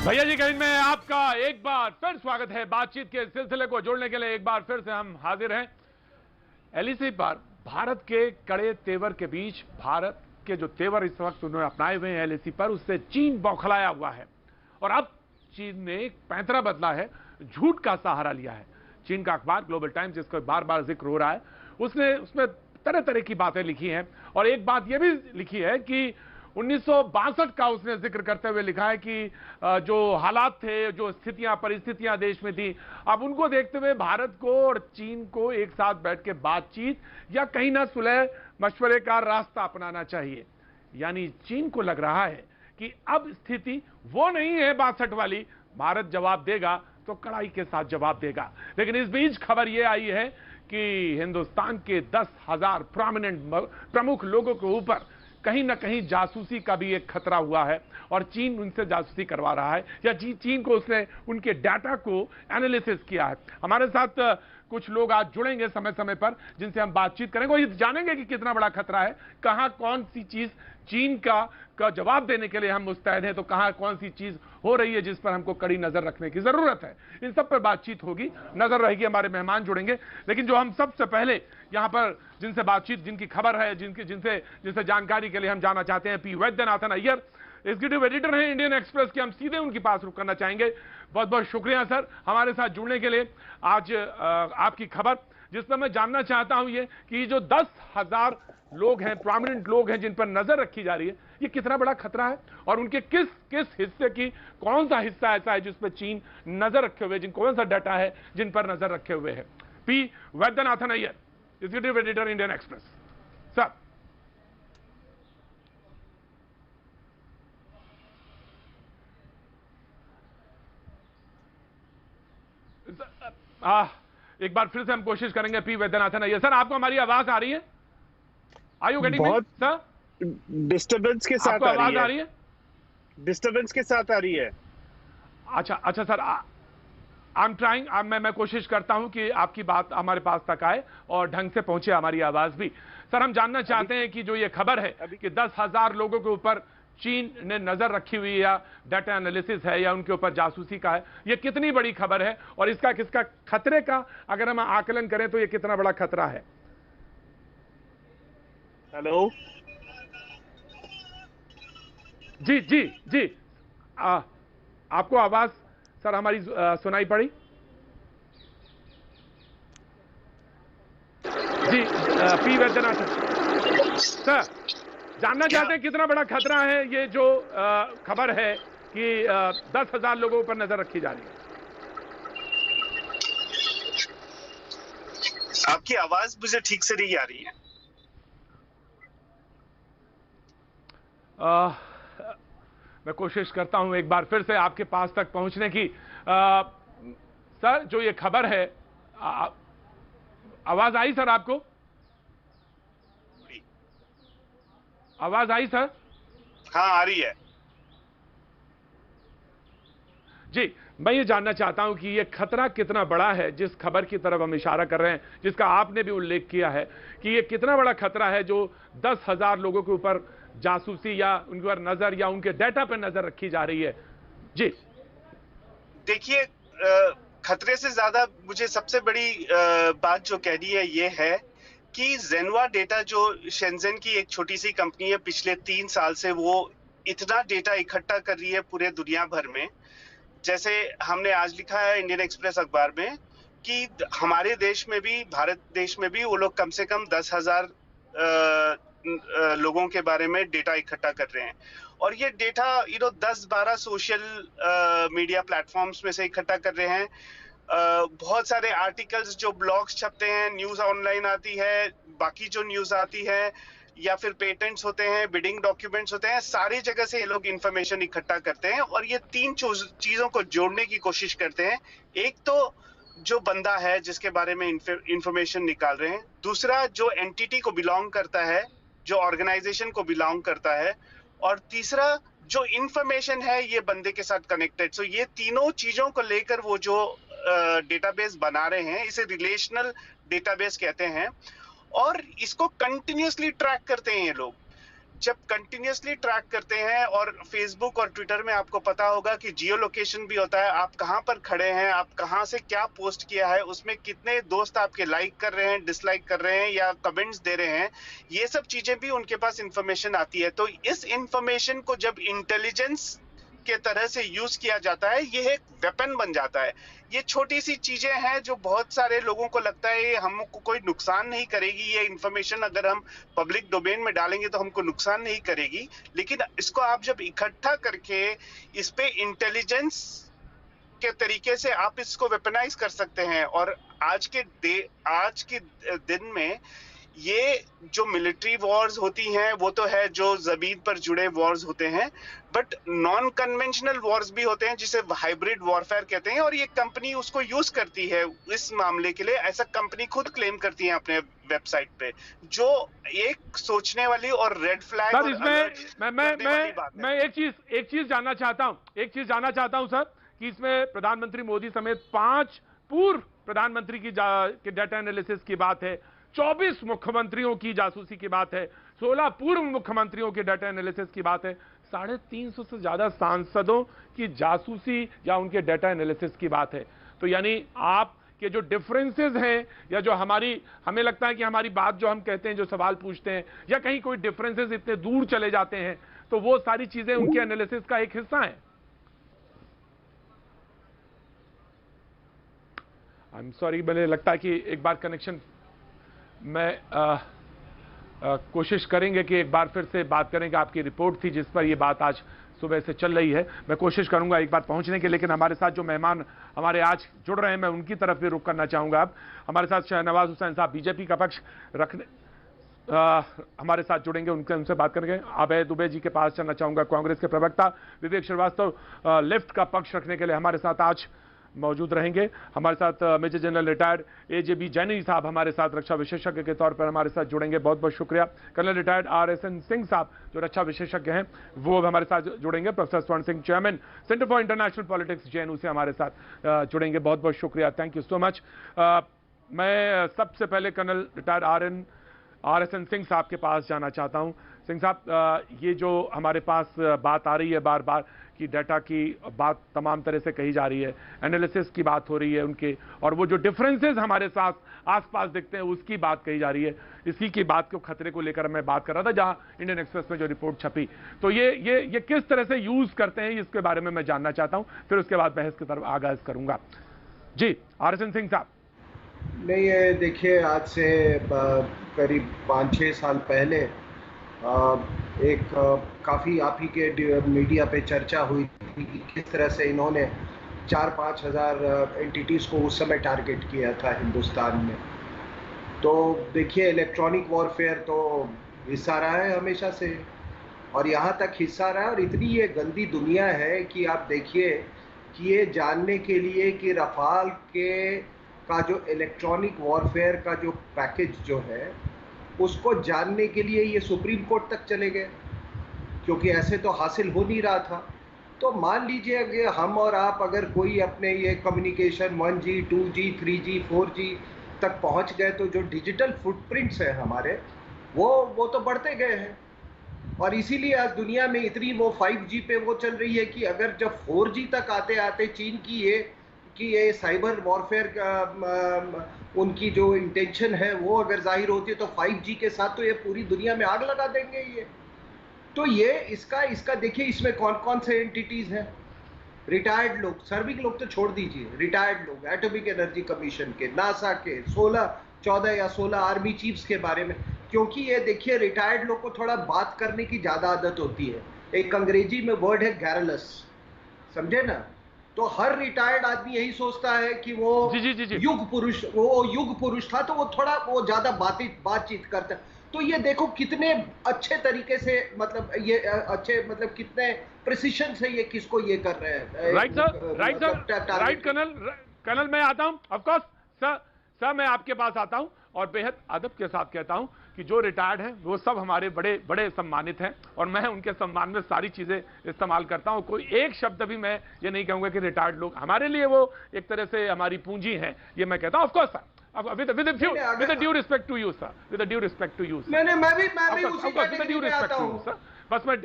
भैया जी कहीं में आपका एक बार फिर स्वागत है। बातचीत के सिलसिले को जोड़ने के लिए एक बार फिर से हम हाजिर हैं। एलएसी पर भारत के कड़े तेवर के बीच भारत के जो तेवर इस वक्त उन्होंने अपनाए हुए हैं एलएसी पर, उससे चीन बौखलाया हुआ है और अब चीन ने एक पैंतरा बदला है, झूठ का सहारा लिया है। चीन का अखबार ग्लोबल टाइम्स, जिसका बार बार जिक्र हो रहा है, उसने उसमें तरह तरह की बातें लिखी हैं और एक बात यह भी लिखी है कि 1962 का उसने जिक्र करते हुए लिखा है कि जो हालात थे, जो स्थितियां परिस्थितियां देश में थी, अब उनको देखते हुए भारत को और चीन को एक साथ बैठ के बातचीत या कहीं ना सुलह मशवरे का रास्ता अपनाना चाहिए। यानी चीन को लग रहा है कि अब स्थिति वो नहीं है 62 वाली, भारत जवाब देगा तो कड़ाई के साथ जवाब देगा। लेकिन इस बीच खबर यह आई है कि हिंदुस्तान के 10,000 प्रमुख लोगों के ऊपर कहीं ना कहीं जासूसी का भी एक खतरा हुआ है और चीन उनसे जासूसी करवा रहा है या चीन को उसने उनके डाटा को एनालिसिस किया है। हमारे साथ कुछ लोग आज जुड़ेंगे समय समय पर, जिनसे हम बातचीत करेंगे और ये जानेंगे कि कितना बड़ा खतरा है, कहां कौन सी चीज चीन का जवाब देने के लिए हम मुस्तैद हैं, तो कहां कौन सी चीज हो रही है जिस पर हमको कड़ी नजर रखने की जरूरत है। इन सब पर बातचीत होगी, नजर रहेगी, हमारे मेहमान जुड़ेंगे। लेकिन जो हम सबसे पहले यहां पर जिनसे बातचीत, जिनकी खबर है, जिनसे जानकारी के लिए हम जाना चाहते हैं, P Vaidyanathan Iyer, executive editor हैं इंडियन एक्सप्रेस के। हम सीधे उनके पास रुक करना चाहेंगे। बहुत बहुत शुक्रिया सर हमारे साथ जुड़ने के लिए। आज आपकी खबर जिसमें मैं जानना चाहता हूं ये कि जो 10,000 लोग हैं, प्रोमिनेंट लोग हैं जिन पर नजर रखी जा रही है, ये कितना बड़ा खतरा है और उनके किस किस हिस्से की, कौन सा हिस्सा ऐसा है जिस पर चीन नजर रखे हुए, कौन सा डाटा है जिन पर नजर रखे हुए है। P Vaidyanathan Iyer, executive editor Indian express. Sir एक बार फिर से हम कोशिश करेंगे। पी वैद्यनाथन अय्यर सर, आपको हमारी आवाज आ रही है? Are you getting me sir? Disturbance के साथ आवाज आ रही है? डिस्टर्बेंस के साथ आ रही है। अच्छा अच्छा सर, आई एम ट्राइंग, मैं कोशिश करता हूं कि आपकी बात हमारे पास तक आए और ढंग से पहुंचे हमारी आवाज भी। सर हम जानना चाहते हैं कि जो ये खबर है कि 10,000 लोगों के ऊपर चीन ने नजर रखी हुई या डाटा एनालिसिस है या उनके ऊपर जासूसी का है, ये कितनी बड़ी खबर है और इसका किसका खतरे का अगर हम आकलन करें तो ये कितना बड़ा खतरा है? हेलो जी जी जी, आपको आवाज सर हमारी सुनाई पड़ी? जी पी वैद्यनाथन सर, जानना चाहते हैं कितना बड़ा खतरा है ये जो खबर है कि 10,000 लोगों पर नजर रखी जा रही है। आपकी आवाज मुझे ठीक से नहीं आ रही है। मैं कोशिश करता हूं एक बार फिर से आपके पास तक पहुंचने की। सर जो ये खबर है, आवाज आई सर आपको? आवाज आई सर? हाँ आ रही है जी। मैं ये जानना चाहता हूं कि ये खतरा कितना बड़ा है जिस खबर की तरफ हम इशारा कर रहे हैं, जिसका आपने भी उल्लेख किया है कि ये कितना बड़ा खतरा है जो 10,000 लोगों के ऊपर जासूसी या उनके ऊपर नजर या उनके डाटा पर नजर रखी जा रही है। जी देखिए, खतरे से ज्यादा मुझे सबसे बड़ी बात जो कहनी है ये है कि जेनवा डेटा, जो शेंजन की एक छोटी सी कंपनी है, पिछले 3 साल से वो इतना डेटा इकट्ठा कर रही है पूरे दुनिया भर में। जैसे हमने आज लिखा है इंडियन एक्सप्रेस अखबार में कि हमारे देश में भी, भारत देश में भी वो लोग कम से कम 10,000 लोगों के बारे में डेटा इकट्ठा कर रहे हैं और ये डेटा 10-12 सोशल मीडिया प्लेटफॉर्म्स में से इकट्ठा कर रहे हैं। बहुत सारे आर्टिकल्स जो ब्लॉग्स छपते हैं, न्यूज ऑनलाइन आती है, बाकी जो न्यूज आती है या फिर पेटेंट्स होते हैं, बिडिंग डॉक्यूमेंट्स होते हैं, सारी जगह से ये लोग इंफॉर्मेशन इकट्ठा करते हैं और ये 3 चीजों को जोड़ने की कोशिश करते हैं। एक तो जो बंदा है जिसके बारे में इंफॉर्मेशन निकाल रहे हैं, दूसरा जो एंटिटी को बिलोंग करता है, जो ऑर्गेनाइजेशन को बिलोंग करता है, और तीसरा जो इंफॉर्मेशन है ये बंदे के साथ कनेक्टेड। सो ये तीनों चीजों को लेकर वो जो डेटाबेस बना रहे हैं, इसे रिलेशनल डेटाबेस कहते हैं और इसको कंटिन्यूअसली ट्रैक करते हैं ये लोग। जब कंटिन्यूअसली ट्रैक करते हैं, और फेसबुक और ट्विटर में आपको पता होगा कि जियो लोकेशन भी होता है, आप कहां पर खड़े हैं, आप कहां से क्या पोस्ट किया है, उसमें कितने दोस्त आपके लाइक कर रहे हैं, डिसलाइक कर रहे हैं या कमेंट्स दे रहे हैं, ये सब चीजें भी उनके पास इंफॉर्मेशन आती है। तो इस इंफॉर्मेशन को जब इंटेलिजेंस के तरह से यूज किया जाता है, ये एक वेपन बन जाता है। ये छोटी सी चीजें हैं जो बहुत सारे लोगों को लगता है ये हमको कोई नुकसान नहीं करेगी, ये इंफॉर्मेशन अगर हम पब्लिक डोमेन में डालेंगे तो हमको नुकसान नहीं करेगी, लेकिन इसको आप जब इकट्ठा करके इस पे इंटेलिजेंस के तरीके से आप इसको वेपनाइज कर सकते हैं। और आज के दिन में ये जो मिलिट्री वॉर्स होती हैं वो तो है, जो जमीन पर जुड़े वॉर्स होते हैं, बट नॉन कन्वेंशनल वॉर्स भी होते हैं जिसे हाइब्रिड वॉरफेयर कहते हैं, और ये कंपनी उसको यूज करती है इस मामले के लिए। ऐसा कंपनी खुद क्लेम करती है अपने वेबसाइट पे, जो एक सोचने वाली और रेड फ्लैग। सर इसमें मैं एक चीज जानना चाहता हूं सर, कि इसमें प्रधानमंत्री मोदी समेत 5 पूर्व प्रधानमंत्री की डाटा एनालिसिस की बात है, 24 मुख्यमंत्रियों की जासूसी की बात है, 16 पूर्व मुख्यमंत्रियों की डाटा एनालिसिस की बात है, 350 से ज्यादा सांसदों की जासूसी या उनके डाटा एनालिसिस की बात है। तो यानी आप के जो डिफरेंसेस हैं, या जो हमें लगता है कि हमारी बात जो हम कहते हैं, जो सवाल पूछते हैं, या कहीं कोई डिफरेंसेस इतने दूर चले जाते हैं, तो वो सारी चीजें उनके एनालिसिस का एक हिस्सा है। आई एम सॉरी, मुझे लगता है कि एक बार कनेक्शन मैं कोशिश करेंगे कि एक बार फिर से बात करेंगे। आपकी रिपोर्ट थी जिस पर ये बात आज सुबह से चल रही है, मैं कोशिश करूंगा एक बार पहुंचने की, लेकिन हमारे साथ जो मेहमान हमारे आज जुड़ रहे हैं, मैं उनकी तरफ भी रुख करना चाहूंगा। अब हमारे साथ शहनवाज हुसैन साहब बीजेपी का पक्ष रखने हमारे साथ जुड़ेंगे, उनसे बात करेंगे। अभय दुबे जी के पास चलना चाहूंगा, कांग्रेस के प्रवक्ता विवेक श्रीवास्तव लेफ्ट का पक्ष रखने के लिए हमारे साथ आज मौजूद रहेंगे। हमारे साथ मेजर जनरल रिटायर्ड एजेबी जैनी साहब हमारे साथ रक्षा विशेषज्ञ के तौर पर हमारे साथ जुड़ेंगे, बहुत बहुत शुक्रिया। कर्नल रिटायर्ड RSN सिंह साहब जो रक्षा विशेषज्ञ हैं वो हमारे साथ जुड़ेंगे। प्रोफेसर स्वर्ण Singh chairman centre for international politics JNU से हमारे साथ जुड़ेंगे, बहुत बहुत शुक्रिया, थैंक यू सो मच। मैं सबसे पहले कर्नल रिटायर्ड RSN सिंह साहब के पास जाना चाहता हूं। सिंह साहब, ये जो हमारे पास बात आ रही है बार बार कि डाटा की बात तमाम तरह से कही जा रही है, एनालिसिस की बात हो रही है उनके, और वो जो डिफरेंसेस हमारे साथ आसपास दिखते हैं उसकी बात कही जा रही है, इसी की बात को खतरे को लेकर मैं बात कर रहा था जहां इंडियन एक्सप्रेस में जो रिपोर्ट छपी। तो ये किस तरह से यूज करते हैं इसके बारे में मैं जानना चाहता हूं, फिर उसके बाद बहस की तरफ आगाज करूंगा। जी RSN सिंह साहब। नहीं, ये देखिए, आज से करीब 5-6 साल पहले एक काफ़ी आप ही के मीडिया पे चर्चा हुई थी कि किस तरह से इन्होंने 4-5 हज़ार एंटिटीज़ को उस समय टारगेट किया था हिंदुस्तान में। तो देखिए, इलेक्ट्रॉनिक वॉरफेयर तो हिस्सा रहा है हमेशा से, और यहाँ तक हिस्सा रहा है, और इतनी ये गंदी दुनिया है कि आप देखिए कि ये जानने के लिए कि रफाल का जो इलेक्ट्रॉनिक वॉरफेयर का जो पैकेज जो है उसको जानने के लिए ये सुप्रीम कोर्ट तक चले गए, क्योंकि ऐसे तो हासिल हो नहीं रहा था। तो मान लीजिए कि हम और आप अगर कोई अपने ये communication 1G 2G 3G 4G तक पहुंच गए, तो जो डिजिटल फुटप्रिंट्स हैं हमारे वो तो बढ़ते गए हैं, और इसीलिए आज दुनिया में इतनी वो 5G पे वो चल रही है कि अगर जब 4G तक आते आते चीन की ये साइबर वॉरफेयर का उनकी जो इंटेंशन है वो अगर जाहिर होती है, तो 5G के साथ तो ये पूरी दुनिया में आग लगा देंगे ये। तो ये इसका देखिए, इसमें कौन कौन से एंटिटीज हैं। रिटायर्ड लोग, सर्विंग लोग तो छोड़ दीजिए, रिटायर्ड लोग एटॉमिक एनर्जी कमीशन के, नासा के 14 या 16 आर्मी चीफ्स के बारे में, क्योंकि ये देखिए रिटायर्ड लोग को थोड़ा बात करने की ज्यादा आदत होती है। एक अंग्रेजी में वर्ड है गैरलस, समझे ना? तो हर रिटायर्ड आदमी यही सोचता है कि वो जी। युग पुरुष था, तो वो थोड़ा वो ज्यादा बातचीत करता है। तो ये देखो कितने अच्छे तरीके से, मतलब ये अच्छे, मतलब कितने प्रिसिशन से ये किसको ये कर रहे हैं। राइट कर्नल, मैं आता हूं, ऑफ कोर्स सर मैं आपके पास आता हूं, और बेहद अदब के साथ कहता हूं कि जो रिटायर्ड हैं वो सब हमारे बड़े बड़े सम्मानित हैं, और मैं उनके सम्मान में सारी चीजें इस्तेमाल करता हूं। कोई एक शब्द भी मैं ये नहीं कहूंगा कि रिटायर्ड लोग हमारे लिए वो एक तरह से हमारी पूंजी हैं, ये मैं कहता हूं। Of course sir, With the due respect to you, sir. With the due respect to you, sir. मैं भी उसी With the due कैटेगरी में respect आता to हूँ। you, sir. बस मैं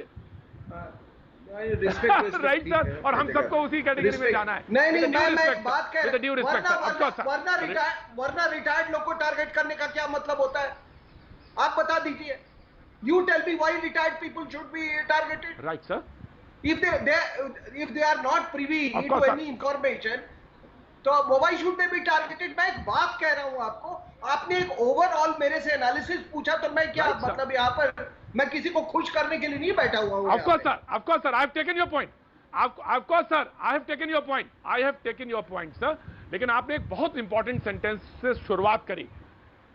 रिस्पेक्ट राइट सर, और हम सबको उसी कैटेगरी में जाना है। नहीं मैं बात कह With the due respect, sir. Of course, sir. वरना रिटायर्ड लोग को टारगेट करने का क्या मतलब होता है? आप बता दीजिए। You tell me why retired people should be targeted? Right, sir. If they are not privy Of to course, any information, तो why should they be targeted? मैं एक बात कह रहा हूँ आपको, आपने एक ओवरऑल मेरे से एनालिसिस पूछा, तो मैं क्या Right, sir. मतलब यहाँ पर मैं किसी को खुश करने के लिए नहीं बैठा हुआ हूँ। Of course, sir. Of course, sir. I have taken your point. Of course, sir. I have taken your point. I have taken your point, sir. लेकिन आपने एक बहुत इंपॉर्टेंट सेंटेंस से शुरुआत करी,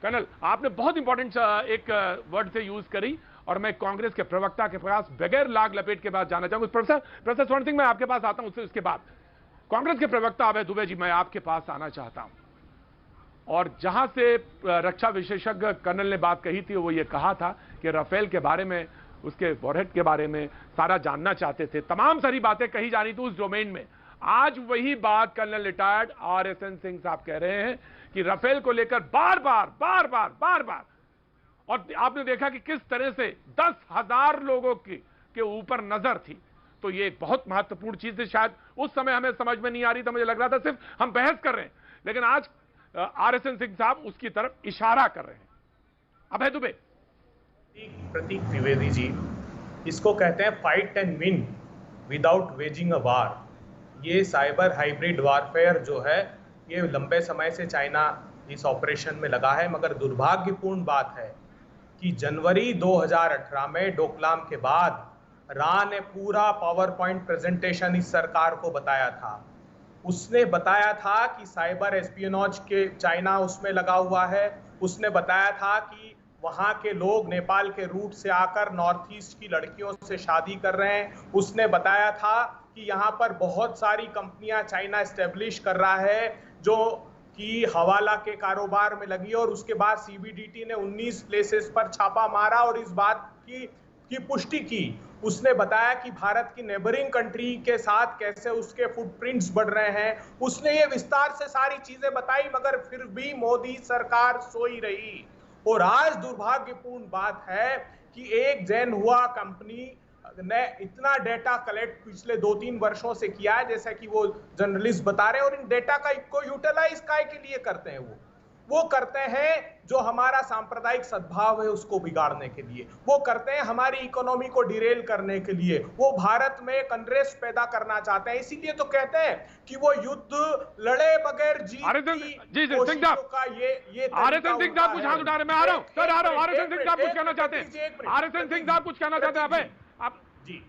कर्नल। आपने बहुत इंपॉर्टेंट एक वर्ड से यूज करी, और मैं कांग्रेस के प्रवक्ता के पास बगैर लाग लपेट के बाद जाना चाहूंगा। प्रोफेसर स्वर्ण सिंह, मैं आपके पास आता हूं, उसके बाद कांग्रेस के प्रवक्ता अभय दुबे जी, मैं आपके पास आना चाहता हूं। और जहां से रक्षा विशेषज्ञ कर्नल ने बात कही थी, वो ये कहा था कि राफेल के बारे में, उसके वॉरहेड के बारे में सारा जानना चाहते थे, तमाम सारी बातें कही जा रही थी उस डोमेन में। आज वही बात कर्नल रिटायर्ड RSN सिंह साहब कह रहे हैं कि राफेल को लेकर बार बार, और आपने देखा कि किस तरह से 10,000 लोगों के ऊपर नजर थी। तो ये एक बहुत महत्वपूर्ण चीज थी। शायद उस समय हमें समझ में नहीं आ रही था, मुझे लग रहा था सिर्फ हम बहस कर रहे हैं, लेकिन आज RSN सिंह साहब उसकी तरफ इशारा कर रहे हैं। अभय दुबे। प्रतीक त्रिवेदी जी, इसको कहते हैं fight and win without waging a war. ये साइबर हाइब्रिड वारफेयर जो है, ये लंबे समय से चाइना इस ऑपरेशन में लगा है, मगर दुर्भाग्यपूर्ण बात है कि जनवरी 2018 में डोकलाम के बाद रा ने पूरा पावर पॉइंट प्रेजेंटेशन इस सरकार को बताया था। उसने बताया था कि साइबर एस्पियोनॉज के चाइना उसमें लगा हुआ है। उसने बताया था कि वहाँ के लोग नेपाल के रूट से आकर नॉर्थ ईस्ट की लड़कियों से शादी कर रहे हैं। उसने बताया था कि यहाँ पर बहुत सारी कंपनियां चाइना एस्टेब्लिश कर रहा है जो कि हवाला के कारोबार में लगी, और उसके बाद CBDT ने 19 प्लेसेस पर छापा मारा और इस बात की पुष्टि की। उसने बताया कि भारत की नेबरिंग कंट्री के साथ कैसे उसके फुटप्रिंट्स बढ़ रहे हैं। उसने ये विस्तार से सारी चीजें बताई, मगर फिर भी मोदी सरकार सोई रही। और आज दुर्भाग्यपूर्ण बात है कि एक जैन हुआ कंपनी ने इतना डेटा कलेक्ट पिछले 2-3 वर्षों से किया है, जैसा कि वो जर्नलिस्ट बता रहे हैं, और इन डेटा को यूटिलाइज काय के लिए करते हैं? वो करते हैं जो हमारा सांप्रदायिक सद्भाव है उसको बिगाड़ने के लिए, वो करते हैं हमारी इकोनॉमी को डिरेल करने के लिए, वो भारत में एक अनरेस्ट पैदा करना चाहते हैं। इसीलिए तो कहते हैं कि वो युद्ध लड़े बगैर जीत की कोशिशों का ये RSN सिंह साहब कुछ हाथ उठा रहे, मैं आ रहा हूं सर, आ रहा हूं। RSN सिंह साहब कुछ कहना चाहते हैं, RSN सिंह साहब कुछ कहना चाहते हैं। अबे आप जी,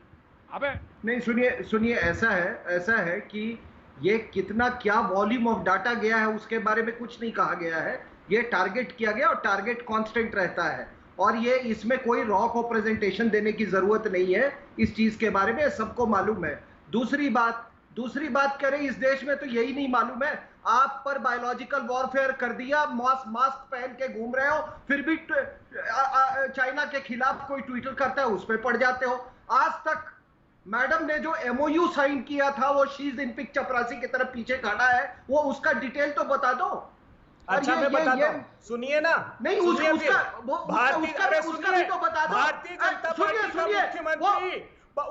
अबे नहीं, सुनिए, ऐसा है कि ये कितना क्या वॉल्यूम ऑफ डाटा गया है उसके बारे में कुछ नहीं कहा गया है। ये टारगेट किया गया और टारगेट कांस्टेंट रहता है, और ये इसमें कोई रॉ को प्रेजेंटेशन देने की जरूरत नहीं है। इस चीज के बारे में सबको मालूम है। दूसरी बात करें, इस देश में तो यही नहीं मालूम है। आप पर बायोलॉजिकल वॉरफेयर कर दिया, मास्क पहन के घूम रहे हो, फिर भी चाइना के खिलाफ कोई ट्वीटर करता है उस पर पड़ जाते हो। आज तक मैडम ने जो MOU साइन किया था, वो शी जिनपिंग चपरासी की तरफ पीछे खड़ा है, वो उसका डिटेल तो बता दो। अच्छा, मैं बताता हूं, सुनिए ना। नहीं, उसका भी तो बता दो। भारतीय जनता पार्टी का मुख्यमंत्री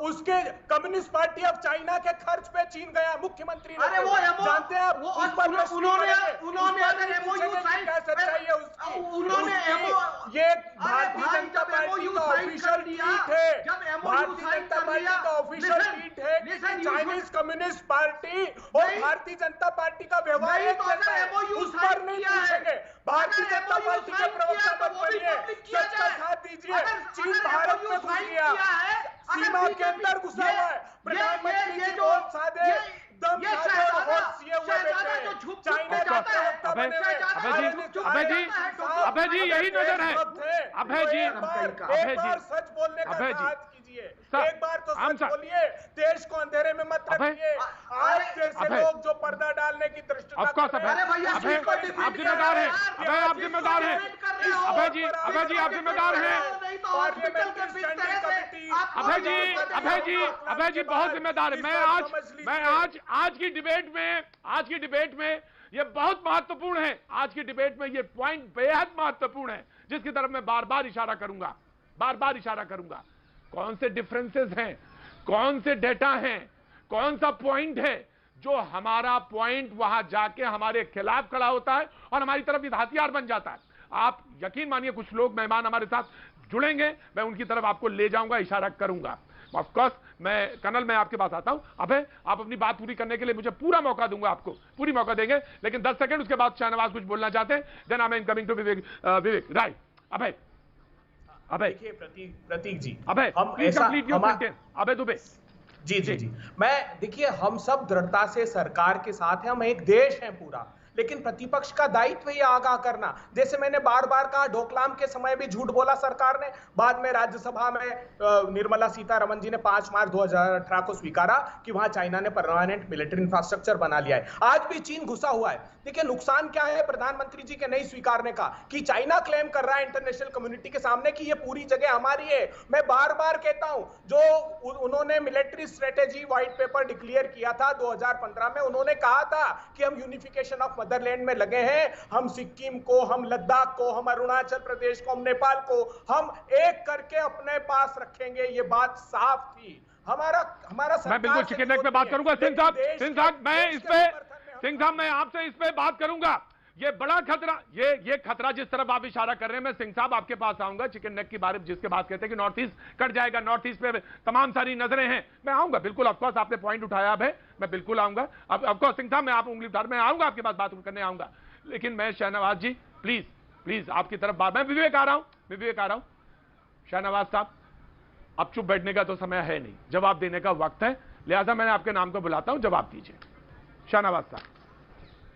उसके कम्युनिस्ट पार्टी ऑफ चाइना के खर्च पे चीन गया मुख्यमंत्री। अरे वो जानते हैं आप, उन्होंने अगर MOU साइन, क्या सच्चाई है उसकी, उन्होंने ये भारतीय जनता पार्टी का ऑफिशियल ट्वीट है, भारतीय जनता पार्टी का ऑफिशियल ट्वीट है कि चाइनीज कम्युनिस्ट पार्टी और भारतीय जनता पार्टी का व्यवहार एक जैसा है, उस पर नहीं पूछेंगे। भारतीय जनता पार्टी के प्रवक्ता मत बनिए, सच का साथ दीजिए। चीन भारत में घुस गया, सीमा के अंदर घुसा हुआ है। प्रधानमंत्री जी बहुत सादे, दम सादे और होश सिए हुए बैठे। चाइना जाता है, अभय जी यही नजर है। अभय जी एक बार सच बोलने का साथ कीजिए, एक बार तो सच बोलिए, देश को अंधेरे में मत रखिए। आज जैसे लोग जो पर्दा डालने की दृष्टि, आप जिम्मेदार हैं, आप जिम्मेदार हैं। अभय जी आप जिम्मेदार हैं। अभय जी बहुत जिम्मेदार है। मैं आज की डिबेट में ये बहुत महत्वपूर्ण है। आज की डिबेट में ये पॉइंट बेहद महत्वपूर्ण है, जिसकी तरफ मैं बार बार इशारा करूंगा, बार बार इशारा करूंगा। कौन से डिफरेंसेस हैं, कौन से डेटा हैं, कौन सा पॉइंट है जो हमारा पॉइंट वहां जाके हमारे खिलाफ खड़ा होता है और हमारी तरफ एक हथियार बन जाता है। आप यकीन मानिए, कुछ लोग मेहमान हमारे साथ जुड़ेंगे, मैं उनकी तरफ आपको ले जाऊंगा, इशारा करूंगा। ऑफ कोर्स मैं कर्नल, मैं आपके पास आता हूं। अभय, आप अपनी बात पूरी करने के लिए मुझे पूरा मौका दूंगा, आपको पूरी मौका देंगे, लेकिन 10 सेकंड, उसके बाद शाहनवाज कुछ बोलना चाहते हैं, then I am coming to Vivek right. Abhay देखिए प्रतीक जी, अभय हम ऐसा अभय दुबे जी मैं, देखिए हम सब दृढ़ता से सरकार के साथ हैं, हम एक देश हैं पूरा, लेकिन प्रतिपक्ष का दायित्व ही आगाह करना। जैसे मैंने बार बार कहा, डोकलाम के समय भी झूठ बोला सरकार ने, बाद में राज्यसभा में निर्मला सीतारमण जी ने 5 मार्च 2018 को स्वीकारा कि वहां चाइना ने परमानेंट मिलिट्री इंफ्रास्ट्रक्चर बना लिया है। आज भी चीन घुसा हुआ है। देखिए नुकसान क्या है प्रधानमंत्री जी के नहीं स्वीकारने का, कि चाइना क्लेम कर रहा है इंटरनेशनल कम्युनिटी के सामने कि ये पूरी जगह हमारी है। मैं बार बार कहता हूं, जो उन्होंने military strategy white paper declare किया था 2015 में, उन्होंने कहा था कि हम यूनिफिकेशन ऑफ मदरलैंड में लगे हैं, हम सिक्किम को, हम लद्दाख को, हम अरुणाचल प्रदेश को, हम नेपाल को, हम एक करके अपने पास रखेंगे। ये बात साफ थी। हमारा मैं बिल्कुल चिकन नेक पे बात करूंगा। सिंह साहब मैं इस पे, सिंह साहब मैं आपसे इस पे बात करूंगा। ये बड़ा खतरा, ये खतरा जिस तरफ आप इशारा कर रहे हैं, मैं सिंह साहब आपके पास आऊंगा। चिकन नेक की बारे में जिसके बात कहते हैं कि नॉर्थ ईस्ट कट जाएगा, नॉर्थ ईस्ट पे तमाम सारी नजरें हैं, मैं आऊंगा बिल्कुल। ऑफकोर्स आपने पॉइंट उठाया अब है, मैं बिल्कुल आऊंगा। अब ऑफकोर्स सिंह साहब, मैं आप उंगली उठा, मैं आऊंगा आपके पास, बात करने आऊंगा। लेकिन मैं शाहनवाज जी प्लीज आपकी तरफ बात, मैं विवेक आ रहा हूं। शाहनवाज साहब, अब चुप बैठने का तो समय है नहीं, जवाब देने का वक्त है, लिहाजा मैंने आपके नाम को बुलाता हूं, जवाब दीजिए शाहनवाज साहब।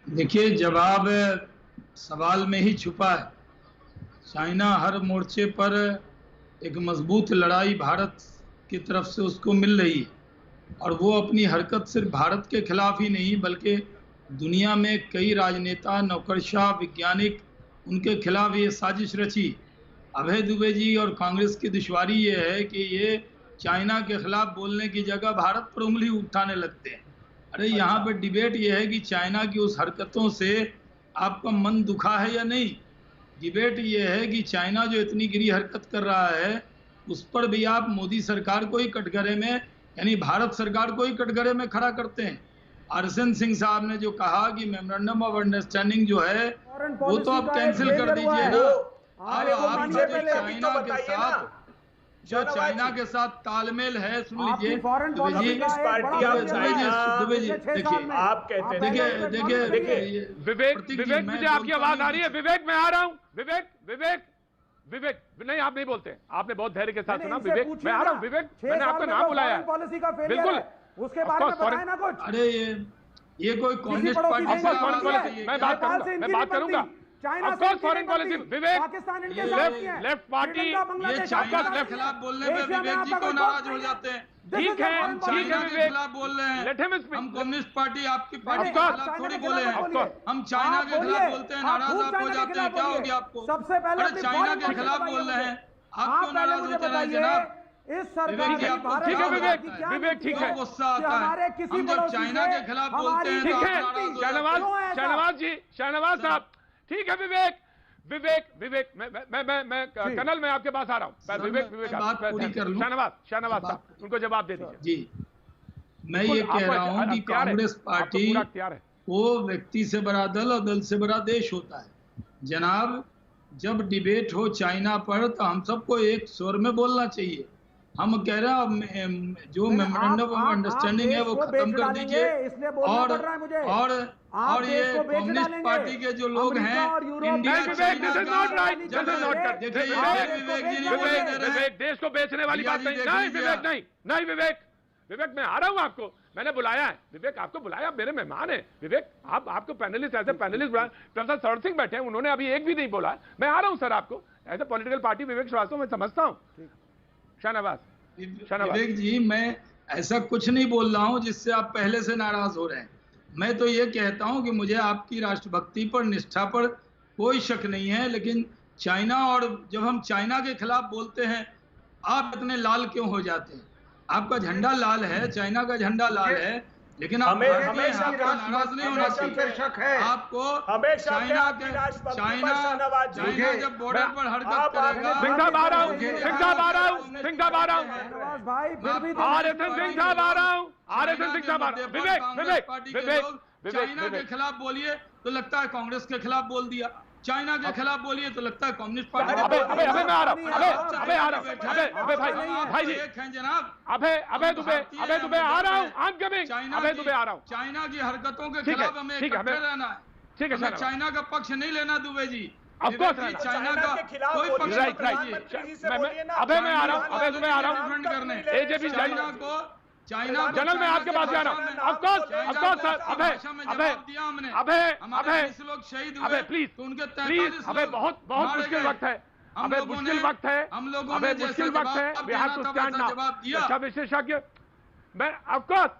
देखिए, जवाब सवाल में ही छुपा है। चाइना हर मोर्चे पर एक मजबूत लड़ाई भारत की तरफ से उसको मिल रही है, और वो अपनी हरकत सिर्फ भारत के खिलाफ ही नहीं, बल्कि दुनिया में कई राजनेता, नौकरशाह, वैज्ञानिक, उनके खिलाफ ये साजिश रची। अभय दुबे जी और कांग्रेस की दुश्वारी ये है कि ये चाइना के खिलाफ बोलने की जगह भारत पर उंगली उठाने लगते हैं। अरे यहाँ पे डिबेट ये है कि चाइना की उस हरकतों से आपका मन दुखा है या नहीं। डिबेट ये है कि चाइना जो इतनी गिरी हरकत कर रहा है, उस पर भी आप मोदी सरकार को ही कटघरे में, यानी भारत सरकार को ही कटघरे में खड़ा करते हैं। हरसिंह सिंह साहब ने जो कहा कि मेमोरेंडम ऑफ अंडरस्टैंडिंग जो है वो तो आप कैंसिल कर दीजिए ना। अब आप जो चाइना के साथ तालमेल है, सुन लीजिए दुबे जी, देखिए आप कहते हैं, देखिए विवेक मुझे आपकी आवाज आ रही है। विवेक मैं आ रहा हूं। विवेक नहीं, आप नहीं बोलते, आपने बहुत धैर्य के साथ सुना। विवेक मैं आ रहा हूं। विवेक, मैंने आपका नाम बुलाया है, बिल्कुल उसके बारे में बताएं ना कुछ। अरे ये कोई कम्युनिस्ट पार्टी, मैं बात करूंगा फॉरेन पॉलिसी। विवेक लेफ्ट पार्टी, ये चाइना के खिलाफ बोलने पे विवेक जी को नाराज हो जाते हैं। ठीक है, हम चाइना के खिलाफ बोल रहे हैं, हम कम्युनिस्ट पार्टी आपकी पार्टी के खिलाफ थोड़ी बोले हैं। हम चाइना के खिलाफ बोलते हैं, नाराज आप हो जाते हैं। क्या हो गया आपको? अरे चाइना के खिलाफ बोल रहे हैं, आप क्यों नाराज होते हैं जनाब? इस सरकार की भारत, ठीक है विवेक ठीक है, गुस्सा आता है। हम जब चाइना के खिलाफ बोलते हैं, ठीक है शाहनवाज साहब, ठीक है विवेक मैं कर्नल, मैं आपके पास आ रहा हूं। विवेक शाहनवाज साहब उनको जवाब दे दीजिए। जी, मैं ये कह रहा हूं कि कांग्रेस पार्टी वो व्यक्ति से बड़ा दल और दल से बड़ा देश होता है। जनाब, जब डिबेट हो चाइना पर तो हम सबको एक स्वर में बोलना चाहिए। हम कह रहे हैं जो मेमोरेंडम ऑफ अंडरस्टैंडिंग है वो खत्म कर दीजिए, और ये कम्युनिस्ट पार्टी के जो लोग हैं इंडिया देश को बेचने वाली बात नहीं। विवेक मैं आ रहा हूं, आपको मैंने बुलाया है। विवेक आपको बुलाया, मेरे मेहमान है। विवेक आपको पैनलिस्ट, ऐसे पैनलिस्ट बुलाया। प्रोफेसर सौरभ सिंह बैठे हैं, उन्होंने अभी एक भी नहीं बोला। मैं आ रहा हूं सर, आपको एज ए पॉलिटिकल पार्टी विवेक श्रीवास्तव मैं समझता हूं। शाहनवाज विवेक जी, मैं ऐसा कुछ नहीं बोल रहा हूं जिससे आप पहले से नाराज हो रहे हैं। मैं तो ये कहता हूं कि मुझे आपकी राष्ट्रभक्ति पर, निष्ठा पर कोई शक नहीं है, लेकिन चाइना, और जब हम चाइना के खिलाफ बोलते हैं आप इतने लाल क्यों हो जाते हैं? आपका झंडा लाल है, चाइना का झंडा लाल है, लेकिन आप हमें भारतीय हमेशा हैं, आपको नाराज नहीं होना हमेशा चाहिए। शक है। आपको हमेशा चाइना आपकी के राष्ट्रभक्ति पर चाइना शाहनवाज जी। चाइना जब बॉर्डर पर हरकत आप करेगा, सिंह साहब आ रहा हूं, मुझे सिंह साहब आ रहा हूं, सिंह साहब आ रहा हूं, शहनवाज भाई फिर भी आरएसएन सिंह साहब आ रहा हूं, आरएसएन सिंह साहब आ रहा हूं। विवेक विवेक पार्टी के विवेक लोग विवेक चाइना के विवेक खिलाफ बोलिए तो लगता है कांग्रेस के खिलाफ बोल दिया, चाइना के खिलाफ बोलिए तो लगता है कम्युनिस्ट पार्टी के अबे खिलाफ अबे अबे मैं आ रहा हूं, अबे आप अबे आ रहा हूं, अबे भाई भाई जी, एक हैं जनाब। अबे दुबे आ रहा हूं, आई एम कमिंग, अबे दुबे आ रहा हूं। चाइना की हरकतों के ठीक है, खिलाफ हमें ठीक है, इकट्ठे हमें- रहना है, ठीक है हमें सर, चाइना का पक्ष नहीं लेना दुबे जी। Of course विवेक जी, रहना। चाइना चाइना का के खिलाफ कोई बोलिए, पक्ष राइट नहीं राइट लीजिए। अबे मैं आ रहा हूं, अबे दुबे आ रहा हूं। डिफेंड करने AJP चाइना को जनरल मैं आपके पास जा रहा हूं, ऑफ कोर्स सर, अबे लोग शहीद अबे प्लीज तो उनके प्लीज, अबे बहुत बहुत मुश्किल वक्त है, अबे मुश्किल वक्त है, हम लोगों अबे ने मुश्किल वक्त है, we have to stand now. जवाब दिया। रक्षा विशेषज्ञ मैं ऑफ कोर्स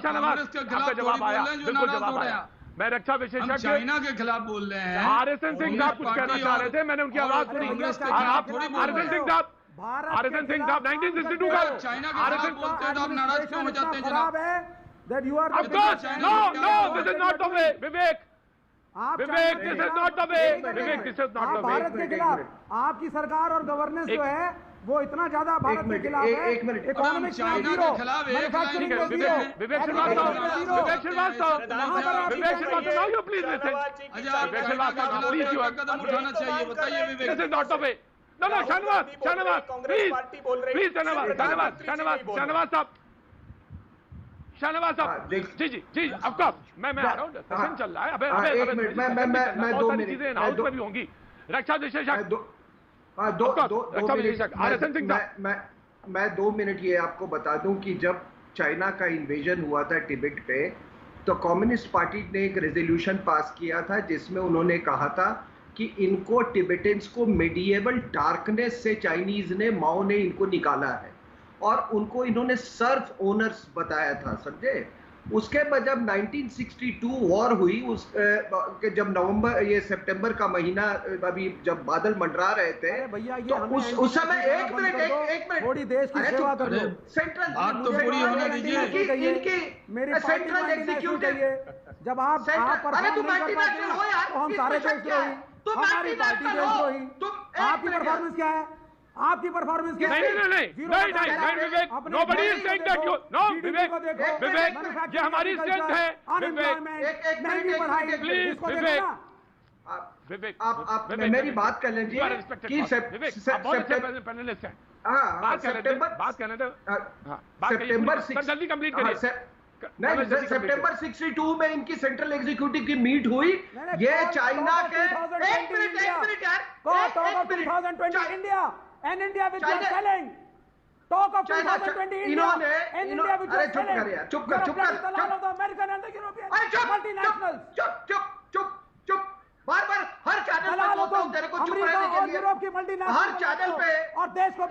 शाहनवाज, आपका जवाब आया, बिल्कुल जवाब आया। मैं रक्षा हम विशेषज्ञ चाइना के खिलाफ बोल रहे हैं। आरएसएन सिंह साहब कुछ कहना चाह रहे थे, मैंने उनकी आवाज सुनी। कांग्रेस के आप खिलाफ थोड़ी बोल आरएसएन रहे सिंह हो। साहब, भारत आरएसएन सिंह साहब 1962 का चाइना के खिलाफ बोलते हैं तो आप नाराज क्यों हो जाते हैं जनाब? that you are Of course, no, this is not the way, Vivek. Vivek, this is not the way. Vivek, this is not the way. Bharat के खिलाफ आपकी सरकार और गवर्नेंस जो है वो इतना ज्यादा भारत के खिलाफ है। एक मिनट। इकोनॉमिक्स में चाइना जीरो, के खिलाफ एक मैन्युफैक्चरिंग लाइन में के zero, Vivek Shrivastava, Vivek Shrivastava, Vivek Shrivastava, now you please listen. अच्छा, आप चाइना के खिलाफ Please, you क्या are- कदम उठाना चाहिए बताइए विवेक। This is not the way. No, Shahnawaz, please, Shahnawaz साहब, जी, of course, मैं आ रहा हूँ, सेशन चल रहा है, अबे एक मिनट, मैं 2 बहुत सारी मिनट, चीजें हाउस में भी होंगी। रक्षा विशेषज्ञ, दो मिनट, मैं 2 मिनट ये आपको बता दूं कि जब चाइना का इन्वेजन हुआ था तिब्बत पे, तो कम्युनिस्ट पार्टी ने एक रेजोल्यूशन पास किया था जिसमें उन्होंने कहा था कि इनको टिबेटन्स को मेडिएवल डार्कनेस से चाइनीज ने, माओ ने इनको निकाला है और उनको इन्होंने सर्फ ओनर्स बताया था, समझे। उसके बाद जब 1962 वॉर हुई, जब सितंबर का महीना, अभी जब बादल मंडरा रहे थे, भैया ये तो हमें उस समय एक मिनट थोड़ी देश की सेवा कर लो। सेंट्रल बात तो पूरी होने दीजिए। मेरी सेंट्रल एग्जीक्यूटिव, जब आप परफॉर्म नहीं कर पाते तो हम सारे देशद्रोही, हमारी पार्टी देशद्रोही। आपकी परफॉर्मेंस क्या है? आपकी परफॉर्मेंस क्या है? नहीं, विवेक, nobody is saying that you, no, विवेक, ये हमारी स्ट्रेंथ है, विवेक, आप मेरी बात कर लीजिए कि पैनलिस्ट हैं, जल्दी कंप्लीट करिए। नहीं, सितंबर 62 में इनकी सेंट्रल एग्जीक्यूटिव की मीट हुई। ये चाइना के एक मिनट यार, India and India which is selling. Talk of 2020 India and India which is selling. चुप कर of the American and the European multinationals. चुप बार हर चैनल पे बोलता हूं तेरे को चुप रहने के लिए। यूरोप की मल्टीनेशनल हर चैनल पे और देश को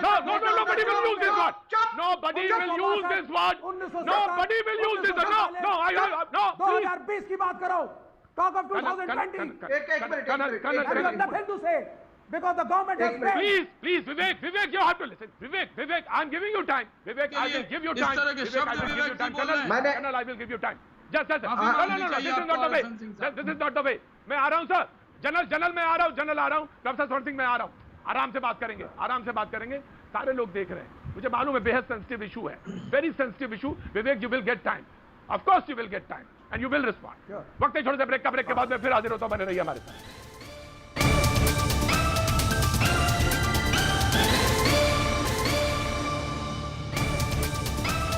nobody will use this word. Nobody will use this word. Nobody will use this word. No, 2020 की बात करो. Talk of 2020. एक minute Nothing to say. Because the government has failed. Please, Vivek, you have to listen. Vivek, I'm giving you time. Vivek, I will give you time. इस तरह के शब्द विवेक जी बोल रहे हैं। Colonel, I will give you time. Just no, this is not the way. This is not the way. मैं आ रहा हूँ सर, जनरल मैं आ रहा हूँ, जनरल आ रहा हूँ, प्रोफेसर स्वर्ण सिंह मैं आ रहा हूँ, आराम से बात करेंगे, सारे लोग देख रहे हैं, मुझे मालूम है बेहद सेंसिटिव इशू है, very sensitive issue. Vivek, you will get time, of course you will get time and you will respond. वक्त है छोटे से ब्रेक के बाद मैं फिर हाजिर होता हूँ, बने रहिए हमारे साथ।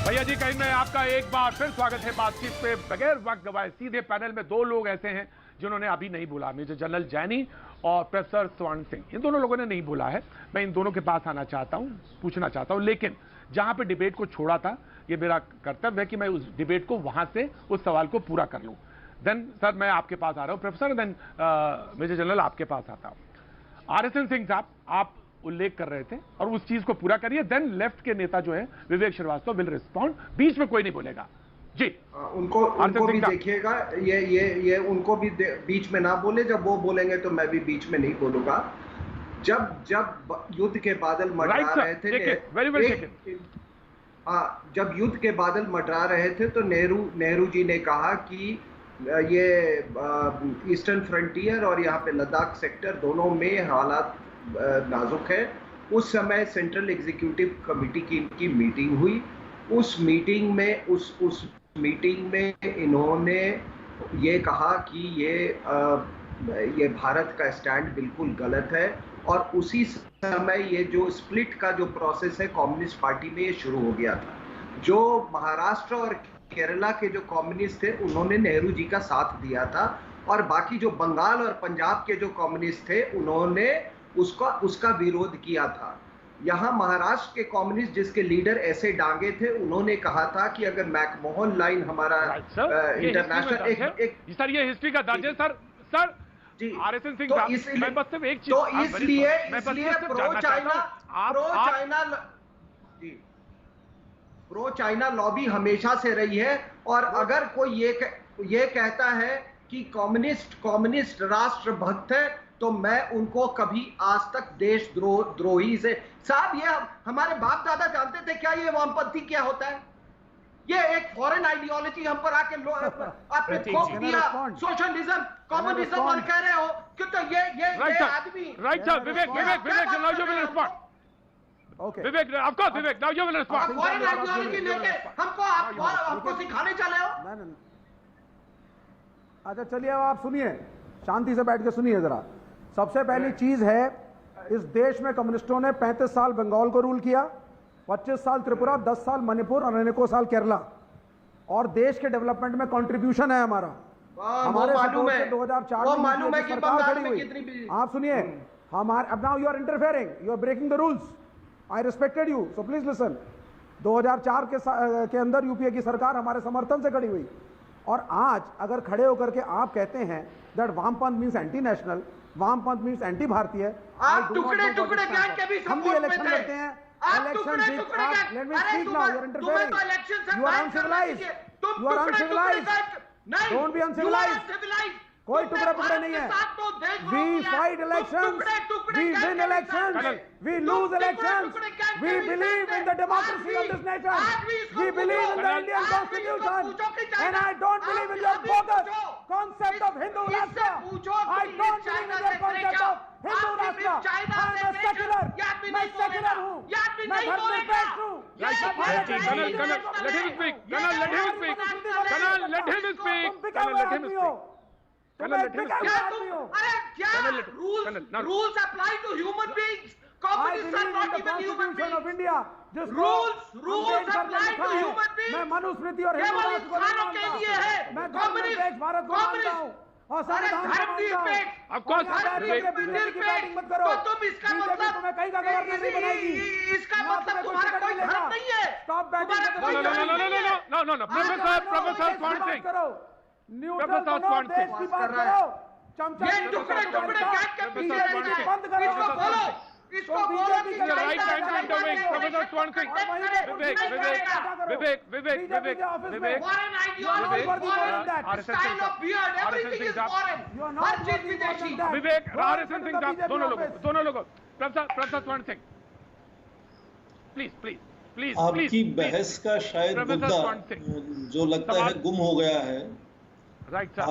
भैया जी, कहीं में आपका एक बार फिर स्वागत है बातचीत पे। बगैर वक्त गवाए सीधे पैनल में 2 लोग ऐसे हैं जिन्होंने अभी नहीं बोला, मेजर जनरल जैनी और प्रोफेसर स्वर्ण सिंह। इन दोनों लोगों ने नहीं बोला है, मैं इन दोनों के पास आना चाहता हूं, पूछना चाहता हूं, लेकिन जहां पे डिबेट को छोड़ा था, ये मेरा कर्तव्य है कि मैं उस डिबेट को वहां से उस सवाल को पूरा कर लूं। देन सर मैं आपके पास आ रहा हूं प्रोफेसर, देन मेजर जनरल आपके पास आता हूं। आरएसएन सिंह साहब, आप उल्लेख कर रहे थे और उस चीज को पूरा करिए, देन लेफ्ट के नेता जो है विवेक श्रीवास्तव विल रिस्पॉन्ड, बीच में कोई नहीं बोलेगा जी। उनको भी देखिएगा, ये उनको भी बीच में ना बोले, जब वो बोलेंगे तो मैं भी बीच में नहीं बोलूंगा। जब युद्ध के बादल मंडरा रहे थे, जब युद्ध के बादल मंडरा रहे थे तो नेहरू जी ने कहा कि ये ईस्टर्न फ्रंटियर और यहाँ पे लद्दाख सेक्टर दोनों में हालात नाजुक है। उस समय सेंट्रल एग्जीक्यूटिव कमेटी की इनकी मीटिंग हुई। उस मीटिंग में इन्होंने ये कहा कि ये भारत का स्टैंड बिल्कुल गलत है, और उसी समय ये जो स्प्लिट का जो प्रोसेस है कम्युनिस्ट पार्टी में ये शुरू हो गया था। जो महाराष्ट्र और केरला के जो कम्युनिस्ट थे उन्होंने नेहरू जी का साथ दिया था, और बाकी जो बंगाल और पंजाब के जो कम्युनिस्ट थे उन्होंने उसका विरोध किया था। यहाँ महाराष्ट्र के कम्युनिस्ट जिसके लीडर ऐसे डांगे थे, उन्होंने कहा था कि अगर मैकमोहन लाइन हमारा इंटरनेशनल सर ये हिस्ट्री का दर्ज है सर जी RSN सिंह साहब, मैं बस सिर्फ एक चीज तो इसलिए प्रो चाइना लॉबी हमेशा से रही है। और अगर कोई ये कहता है कि कम्युनिस्ट राष्ट्र भक्त है तो मैं उनको कभी आज तक देशद्रोही से, साहब ये हमारे बाप दादा जानते थे क्या ये वामपंथी क्या होता है? ये एक फॉरेन आइडियोलॉजी हम पर आके आपने थोप दिया, सोशलिज्म कम्युनिज्म और कह रहे हो कि तो ये आदमी right sir Vivek now you will respond. Okay Vivek of course Vivek now you will respond. Foreign ideology लेके हमको सिखाने चले हो? अच्छा चलिए अब आप सुनिए, शांति से बैठ के सुनिए जरा। सबसे पहली चीज है, इस देश में कम्युनिस्टों ने 35 साल बंगाल को रूल किया, 25 साल त्रिपुरा, 10 साल मणिपुर और अनेकों साल केरला, और देश के डेवलपमेंट में कंट्रीब्यूशन है हमारा। हमारे मालूम है 2004 में मालूम है कि बंगाल में कितनी। आप सुनिए, हमारे अब now you are interfering, you are breaking the rules. I respected you, so please listen. 2004 के अंदर यूपीए की सरकार हमारे समर्थन से खड़ी हुई, और आज अगर खड़े होकर के आप कहते हैं दैट वामपंथ मींस एंटी नेशनल, वामपंथ मींस एंटी भारतीय, आप टुकड़े गांठ के भी हम भी सपोर्ट में इलेक्शन थे। लड़ते हैं। आप इलेक्शन टुकड़े गांठ, let me speak now, you are interfering, you are uncivilised, you are uncivilised, don't be uncivilised. कोई टुकड़े नहीं है। We fight elections, we win elections, we lose elections, we believe in the democracy of this nation, we believe in the Indian constitution, and I don't believe in your bogus concept of Hindu Rashtra. I don't believe in your concept of Hindu Rashtra. I am a secular. मैं secular हूँ, मैं धर्मनिरपेक्ष हूँ। Colonel, let him speak. Colonel, let him speak. Colonel, let him speak. Colonel, let him speak. Colonel, let him speak. अरे क्या rules apply to human beings? Communists are not even human beings. of India. Rules apply to human beings. मैं मनुस्मृति और हिंदू राष्ट्र को इंसानों के लिए है। मैं धर्मनिरपेक्ष भारत को मानता हूँ और संविधान को मानता हूँ। Of course, बीजेपी की बैटिंग मत करो। तो तुम इसका मतलब तुम्हें कहीं का गवर्नर नहीं बनाएगी। इसका मतलब तुम्हारा कोई धर्म नहीं है। Stop batting. No. Professor Swan Singh. Neutral बनो, देश की बात करो। चमचा ये टुकड़े गांठ के पीछे बंद करो। इसको बोलो, इसको बोलो कि It's the right time to intervene. Professor Swan Singh. Vivek. Foreign ideology, style of beard, everything is foreign. हर चीज विदेशी। विवेक, RSN सिंह साहब, दोनों लोगों। प्रोफेसर स्वर्ण सिंह, प्लीज। आपकी बहस का शायद मुद्दा जो लगता है गुम हो गया है। Right sir.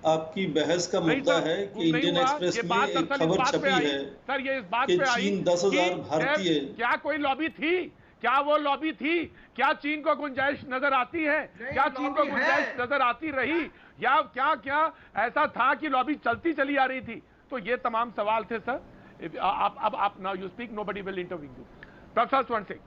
आपकी बहस का मुद्दा है कि इंडियन एक्सप्रेस में एक खबर छपी है सर, ये इस बात कि पे आई चीन 10,000 भारतीय, क्या कोई लॉबी थी? क्या वो लॉबी थी? क्या चीन को गुंजाइश नजर आती है? क्या चीन को गुंजाइश नजर आती रही, या क्या ऐसा था कि लॉबी चलती चली आ रही थी? तो ये तमाम सवाल थे सर। आप now you speak, nobody will interview you. Professor स्वर्ण सिंह।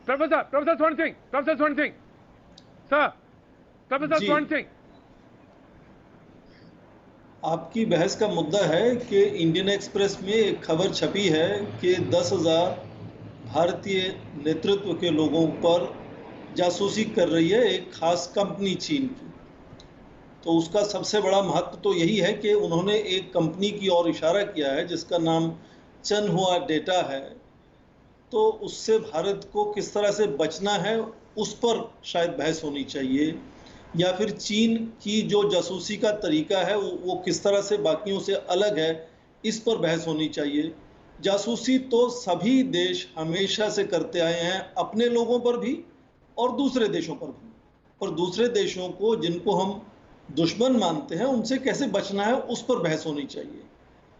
प्रोफेसर स्वर्ण सिंह, सर, प्रोफेसर स्वर्ण सिंह। आपकी बहस का मुद्दा है कि इंडियन एक्सप्रेस में एक खबर छपी है कि 10,000 भारतीय नेतृत्व के लोगों पर जासूसी कर रही है एक खास कंपनी चीन की। तो उसका सबसे बड़ा महत्व तो यही है कि उन्होंने एक कंपनी की ओर इशारा किया है जिसका नाम चनहुआ डेटा है, तो उससे भारत को किस तरह से बचना है उस पर शायद बहस होनी चाहिए, या फिर चीन की जो जासूसी का तरीका है वो किस तरह से बाकियों से अलग है, इस पर बहस होनी चाहिए। जासूसी तो सभी देश हमेशा से करते आए हैं, अपने लोगों पर भी और दूसरे देशों पर भी। और दूसरे देशों को जिनको हम दुश्मन मानते हैं उनसे कैसे बचना है उस पर बहस होनी चाहिए।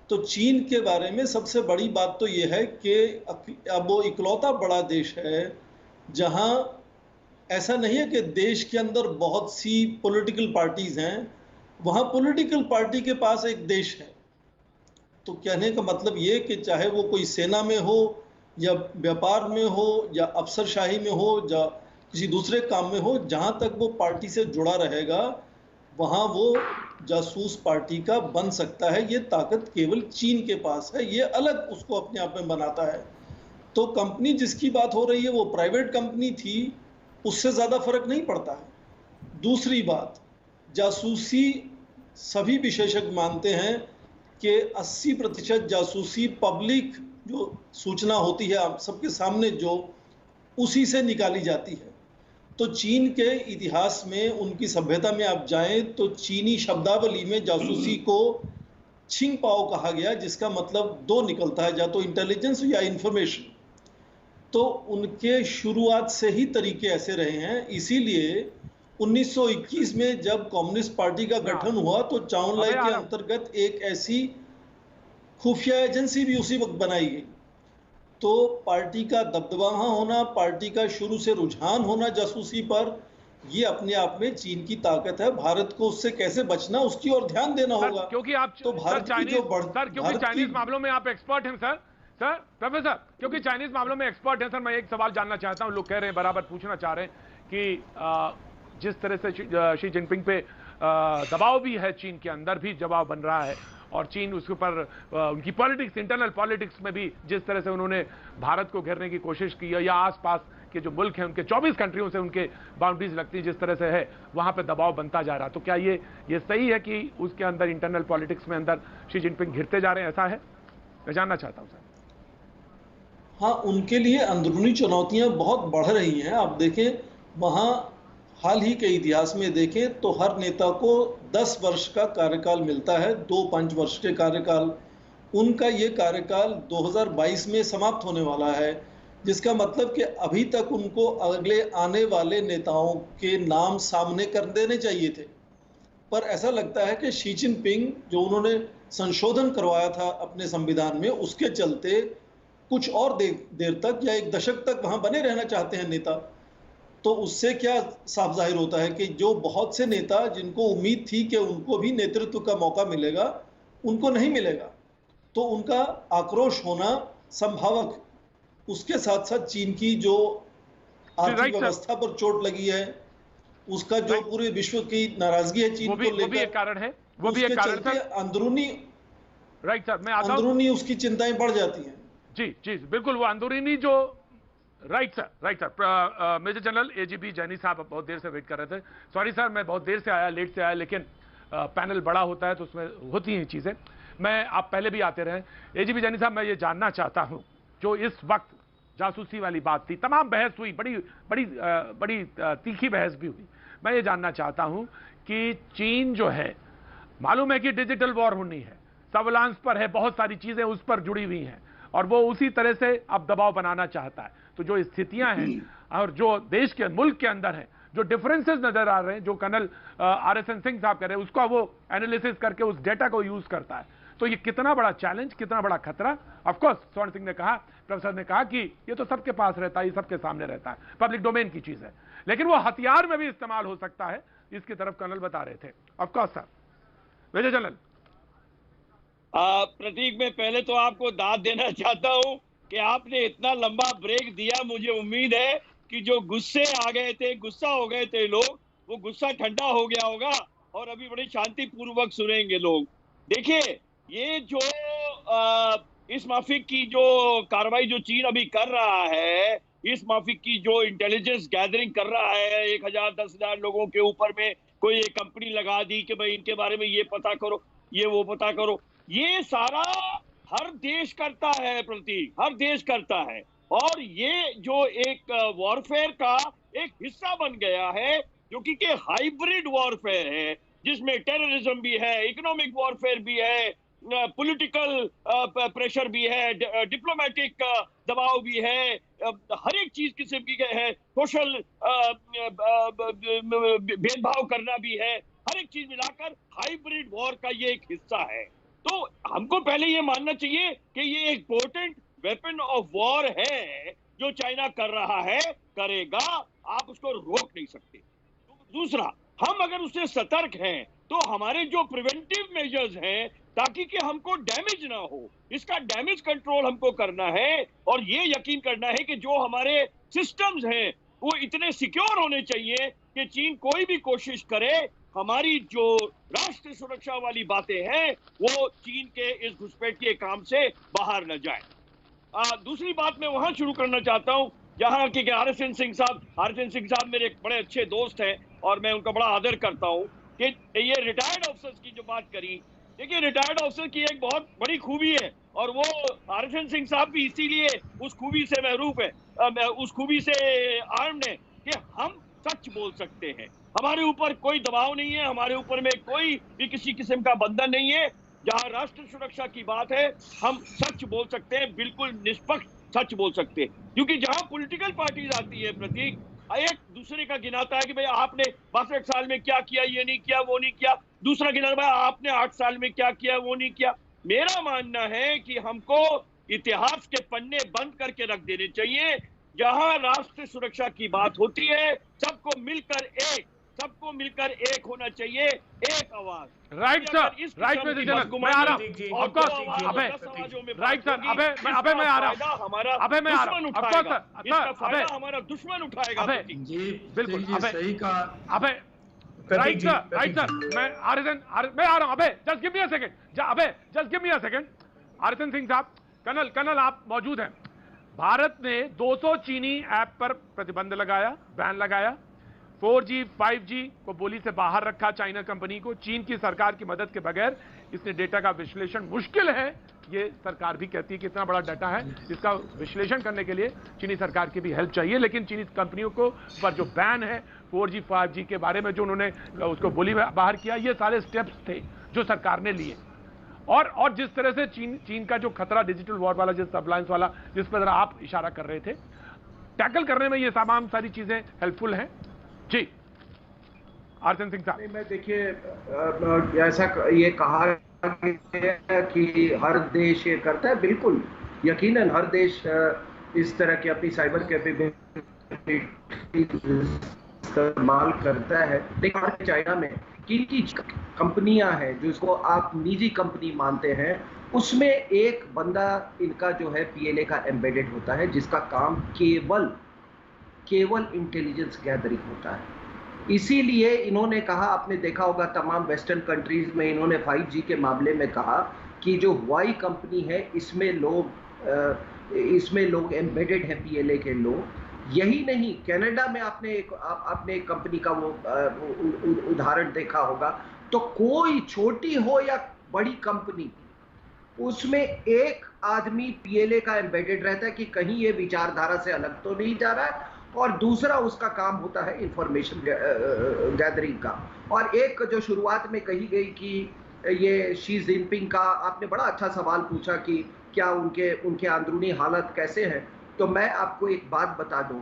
तो चीन के बारे में सबसे बड़ी बात तो ये है कि अब वो इकलौता बड़ा देश है जहां ऐसा नहीं है कि देश के अंदर बहुत सी पॉलिटिकल पार्टीज हैं, वहां पॉलिटिकल पार्टी के पास एक देश है। तो कहने का मतलब ये कि चाहे वो कोई सेना में हो या व्यापार में हो या अफसरशाही में हो या किसी दूसरे काम में हो, जहां तक वो पार्टी से जुड़ा रहेगा वहां वो जासूस पार्टी का बन सकता है। ये ताकत केवल चीन के पास है, ये अलग उसको अपने आप में बनाता है। तो कंपनी जिसकी बात हो रही है वो प्राइवेट कंपनी थी, उससे ज़्यादा फर्क नहीं पड़ता है। दूसरी बात, जासूसी सभी विशेषज्ञ मानते हैं कि 80% जासूसी पब्लिक जो सूचना होती है आप सबके सामने जो उसी से निकाली जाती है। तो चीन के इतिहास में, उनकी सभ्यता में आप जाएं तो चीनी शब्दावली में जासूसी को छिंगपाओ कहा गया, जिसका मतलब दो निकलता है, या तो इंटेलिजेंस या इंफॉर्मेशन। तो उनके शुरुआत से ही तरीके ऐसे रहे हैं। इसीलिए 1921 में जब कम्युनिस्ट पार्टी का गठन हुआ तो चाओलाई के अंतर्गत एक ऐसी खुफिया एजेंसी भी उसी वक्त बनाई गई। तो पार्टी का दबदबा होना, पार्टी का शुरू से रुझान होना जासूसी पर, ये अपने आप में चीन की ताकत है। भारत को उससे कैसे बचना उसकी ओर ध्यान देना होगा। क्योंकि आप तो भारत की जो क्योंकि चाइनीज मामलों में आप एक्सपर्ट हैं सर प्रोफेसर, क्योंकि चाइनीज मामलों में एक्सपर्ट हैं सर, मैं एक सवाल जानना चाहता हूं। लोग कह रहे हैं, बराबर पूछना चाह रहे हैं कि जिस तरह से शी जिनपिंग पे दबाव भी है, चीन के अंदर भी दबाव बन रहा है, और चीन उसके ऊपर उनकी पॉलिटिक्स, इंटरनल पॉलिटिक्स में भी जिस तरह से उन्होंने भारत को घेरने की कोशिश की है, या आसपास के जो मुल्क हैं उनके 24 कंट्रियों से उनके बाउंड्रीज लगती है, जिस तरह से है वहां पे दबाव बनता जा रहा। तो क्या ये सही है कि उसके अंदर इंटरनल पॉलिटिक्स में अंदर शी जिनपिंग घिरते जा रहे हैं, ऐसा है? मैं जानना चाहता हूं सर। हाँ, उनके लिए अंदरूनी चुनौतियां बहुत बढ़ रही हैं। आप देखें, वहाँ हाल ही के इतिहास में देखें तो हर नेता को 10 वर्ष का कार्यकाल मिलता है, 2-5 वर्ष के कार्यकाल। उनका ये कार्यकाल 2022 में समाप्त होने वाला है, जिसका मतलब कि अभी तक उनको अगले आने वाले नेताओं के नाम सामने कर देने चाहिए थे। पर ऐसा लगता है कि शी जिनपिंग, जो उन्होंने संशोधन करवाया था अपने संविधान में, उसके चलते कुछ और देर तक या एक दशक तक वहां बने रहना चाहते हैं नेता। तो उससे क्या साफ जाहिर होता है कि जो बहुत से नेता जिनको उम्मीद थी कि उनको भी नेतृत्व का मौका मिलेगा, उनको नहीं मिलेगा। तो उनका आक्रोश होना संभावक। उसके साथ साथ चीन की जो आर्थिक व्यवस्था पर चोट लगी है, उसका जो पूरे विश्व की नाराजगी है चीन को लेकर, वो भी एक कारण है। वो भी एक कारण है अंदरूनी। राइट सर, मैं आता हूं। अंदरूनी उसकी चिंताएं बढ़ जाती हैं। जी बिल्कुल, वो अंदरूनी जो right sir major general AGB जैनी साहब बहुत देर से वेट कर रहे थे। सॉरी सर, मैं बहुत देर से आया, लेट से आया, लेकिन पैनल बड़ा होता है तो उसमें होती हैं चीजें। मैं आप पहले भी आते रहे। एजीबी जैनी साहब, मैं ये जानना चाहता हूं, जो इस वक्त जासूसी वाली बात थी, तमाम बहस हुई, बड़ी तीखी बहस भी हुई। मैं ये जानना चाहता हूं कि चीन जो है, मालूम है कि डिजिटल वॉर होनी है, सर्विलांस पर है, बहुत सारी चीजें उस पर जुड़ी हुई हैं, और वो उसी तरह से अब दबाव बनाना चाहता है। तो जो स्थितियां हैं और जो देश के मुल्क के अंदर हैं, जो डिफरेंसेस नजर आ रहे हैं, जो कर्नल RSN सिंह साहब कह रहे हैं, उसका वो एनालिसिस करके उस डेटा को यूज करता है। तो ये कितना बड़ा चैलेंज, कितना बड़ा खतरा। ऑफ कोर्स स्वर्ण सिंह ने कहा, प्रोफेसर ने कहा कि ये तो सबके पास रहता है, ये सबके सामने रहता है, पब्लिक डोमेन की चीज है, लेकिन वो हथियार में भी इस्तेमाल हो सकता है, इसकी तरफ कर्नल बता रहे थे। Of course sir. Major general Prateek, मैं पहले तो आपको दाद देना चाहता हूं कि आपने इतना लंबा ब्रेक दिया। मुझे उम्मीद है कि जो गुस्सा हो गए थे लोग, वो गुस्सा ठंडा हो गया होगा और अभी बड़ी शांतिपूर्वक सुनेंगे लोग। देखिए, ये जो इस माफिक की जो कार्रवाई जो चीन अभी कर रहा है, इस माफिक की जो इंटेलिजेंस गैदरिंग कर रहा है, 1000-10,000 लोगों के ऊपर में कोई एक कंपनी लगा दी कि भाई इनके बारे में ये पता करो, ये वो पता करो, ये सारा हर देश करता है प्रतीक, हर देश करता है। और ये जो एक वॉरफेयर का एक हिस्सा बन गया है, जो कि हाइब्रिड वॉरफेयर है, जिसमें टेररिज्म भी है, इकोनॉमिक वॉरफेयर भी है, पॉलिटिकल प्रेशर भी है, डिप्लोमेटिक दबाव भी है, हर एक चीज किस्म की है, सोशल भेदभाव करना भी है, हर एक चीज मिलाकर हाइब्रिड वॉर का ये एक हिस्सा है। तो हमको पहले ये मानना चाहिए कि ये एक पोटेंट वेपन ऑफ वॉर है जो चाइना कर रहा है, करेगा, आप उसको रोक नहीं सकते। दूसरा, हम अगर उससे सतर्क हैं तो हमारे जो प्रिवेंटिव मेजर्स हैं, ताकि कि हमको डैमेज ना हो, इसका डैमेज कंट्रोल हमको करना है और ये यकीन करना है कि जो हमारे सिस्टम्स हैं वो इतने सिक्योर होने चाहिए कि चीन कोई भी कोशिश करे, हमारी जो राष्ट्रीय सुरक्षा वाली बातें हैं वो चीन के इस घुसपैठ के काम से बाहर न जाए। दूसरी बात मैं वहां शुरू करना चाहता हूं जहां कि हरचंद सिंह साहब मेरे एक बड़े अच्छे दोस्त हैं और मैं उनका बड़ा आदर करता हूं कि ये रिटायर्ड ऑफिसर्स की जो बात करी, देखिए रिटायर्ड ऑफिसर की एक बहुत बड़ी खूबी है और वो हरचंद सिंह साहब भी इसीलिए उस खूबी से महरूफ है, उस खूबी से आर्म्ड है कि हम सच बोल सकते हैं, हमारे ऊपर कोई दबाव नहीं है, हमारे ऊपर में कोई भी किसी किस्म का बंधन नहीं है। जहां राष्ट्र सुरक्षा की बात है हम सच बोल सकते हैं, बिल्कुल निष्पक्ष सच बोल सकते हैं, क्योंकि जहां पॉलिटिकल पार्टीज आती है प्रतीक, एक दूसरे का गिनाता है कि भाई आपने 62 साल में क्या किया, ये नहीं किया, वो नहीं किया, दूसरा गिनाता भाई आपने 8 साल में क्या किया, वो नहीं किया। मेरा मानना है कि हमको इतिहास के पन्ने बंद करके रख देने चाहिए। जहां राष्ट्र सुरक्षा की बात होती है सबको मिलकर एक होना चाहिए, एक आवाज। राइट सर, राइट में मैं आ रहा हूं, ऑफ कोर्स, अबे राइट सर, अबे मैं आ रहा हूं, अबे मैं आ रहा हूं, ऑफ कोर्स सर, अबे हमारा दुश्मन उठाएगा। जी बिल्कुल, अबे सही कहा, अबे राइट सर, मैं आ रहा हूं, अबे just give me a second, अबे just give me a second. Harchand Singh sahab, colonel आप मौजूद हैं। भारत ने 200 चीनी ऐप पर प्रतिबंध लगाया, बैन लगाया, 4G 5G को बोली से बाहर रखा चाइना कंपनी को। चीन की सरकार की मदद के बगैर इसने डेटा का विश्लेषण मुश्किल है, ये सरकार भी कहती है कि इतना बड़ा डाटा है, इसका विश्लेषण करने के लिए चीनी सरकार की भी हेल्प चाहिए। लेकिन चीनी कंपनियों को पर जो बैन है 4G 5G के बारे में जो उन्होंने उसको बोली में बाहर किया, ये सारे स्टेप्स थे जो सरकार ने लिए। और जिस तरह से चीन का जो खतरा डिजिटल वॉर वाला, जिस अप्लायंस वाला जिस पर आप इशारा कर रहे थे, टैकल करने में ये तमाम सारी चीजें हेल्पफुल हैं। जी हरचंद सिंह साहब, मैं देखिए ऐसा ये कहा कि हर देश ये करता है, बिल्कुल यकीनन हर देश इस तरह की अपनी साइबर कैपेबिलिटी इस्तेमाल करता है। लेकिन चाइना में की कंपनियां हैं जिसको आप निजी कंपनी मानते हैं, उसमें एक बंदा इनका जो है PLA का एम्बेडेड होता है, जिसका काम केवल इंटेलिजेंस गैदरिंग होता है। इसीलिए इन्होंने कहा, आपने देखा होगा तमाम वेस्टर्न कंट्रीज में इन्होंने 5G के मामले में कहा कि जो हुआई कंपनी है इसमें लोग एम्बेडेड है, PLA के लोग। यही नहीं, कनाडा में आपने एक कंपनी का वो उदाहरण देखा होगा, तो कोई छोटी हो या बड़ी कंपनी, उसमें एक आदमी PLA का एम्बेडेड रहता है कि कहीं ये विचारधारा से अलग तो नहीं जा रहा है, और दूसरा उसका काम होता है इंफॉर्मेशन गैदरिंग का। और एक जो शुरुआत में कही गई कि ये शी जिनपिंग का, आपने बड़ा अच्छा सवाल पूछा कि क्या उनके अंदरूनी हालत कैसे हैं, तो मैं आपको एक बात बता दूं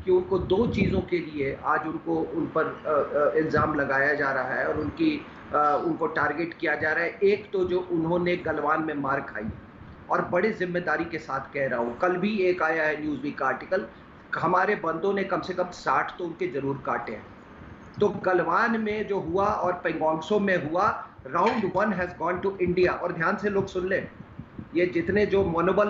कि उनको 2 चीज़ों के लिए आज उन पर इल्ज़ाम लगाया जा रहा है और उनको टारगेट किया जा रहा है। एक तो जो उन्होंने गलवान में मार खाई, और बड़े जिम्मेदारी के साथ कह रहा हूँ, कल भी एक आया है न्यूज़वीक का आर्टिकल, हमारे बंदों ने कम से कम 60 तो उनके जरूर काटे हैं। तो गलवान में जो हुआ और पेंगोंगसो में हुआ, round 1 has gone to India. और ध्यान से लोग सुन लें, ये जितने जो मनोबल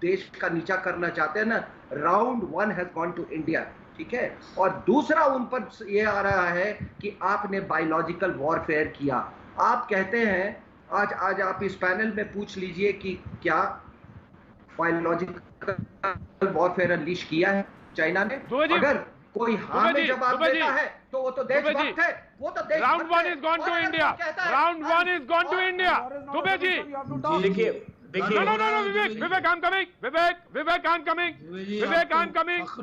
देश का नीचा करना चाहते हैं ना, round 1 has gone to India, ठीक है। और दूसरा उन पर ये आ रहा है कि आपने बायोलॉजिकल वॉरफेयर किया। आप कहते हैं, आज आप इस पैनल में पूछ लीजिए कि क्या बायोलॉजिकल वॉरफेयर अनलीश किया है चाइना ने? अगर कोई हाँ में जवाब देता है तो वो तो देशभक्त है, वो तो देशभक्त है। Round 1 is gone to India, round 1 is gone to India. Dubey ji देखिए देखिए Vivek, I'm coming. Vivek, I'm coming.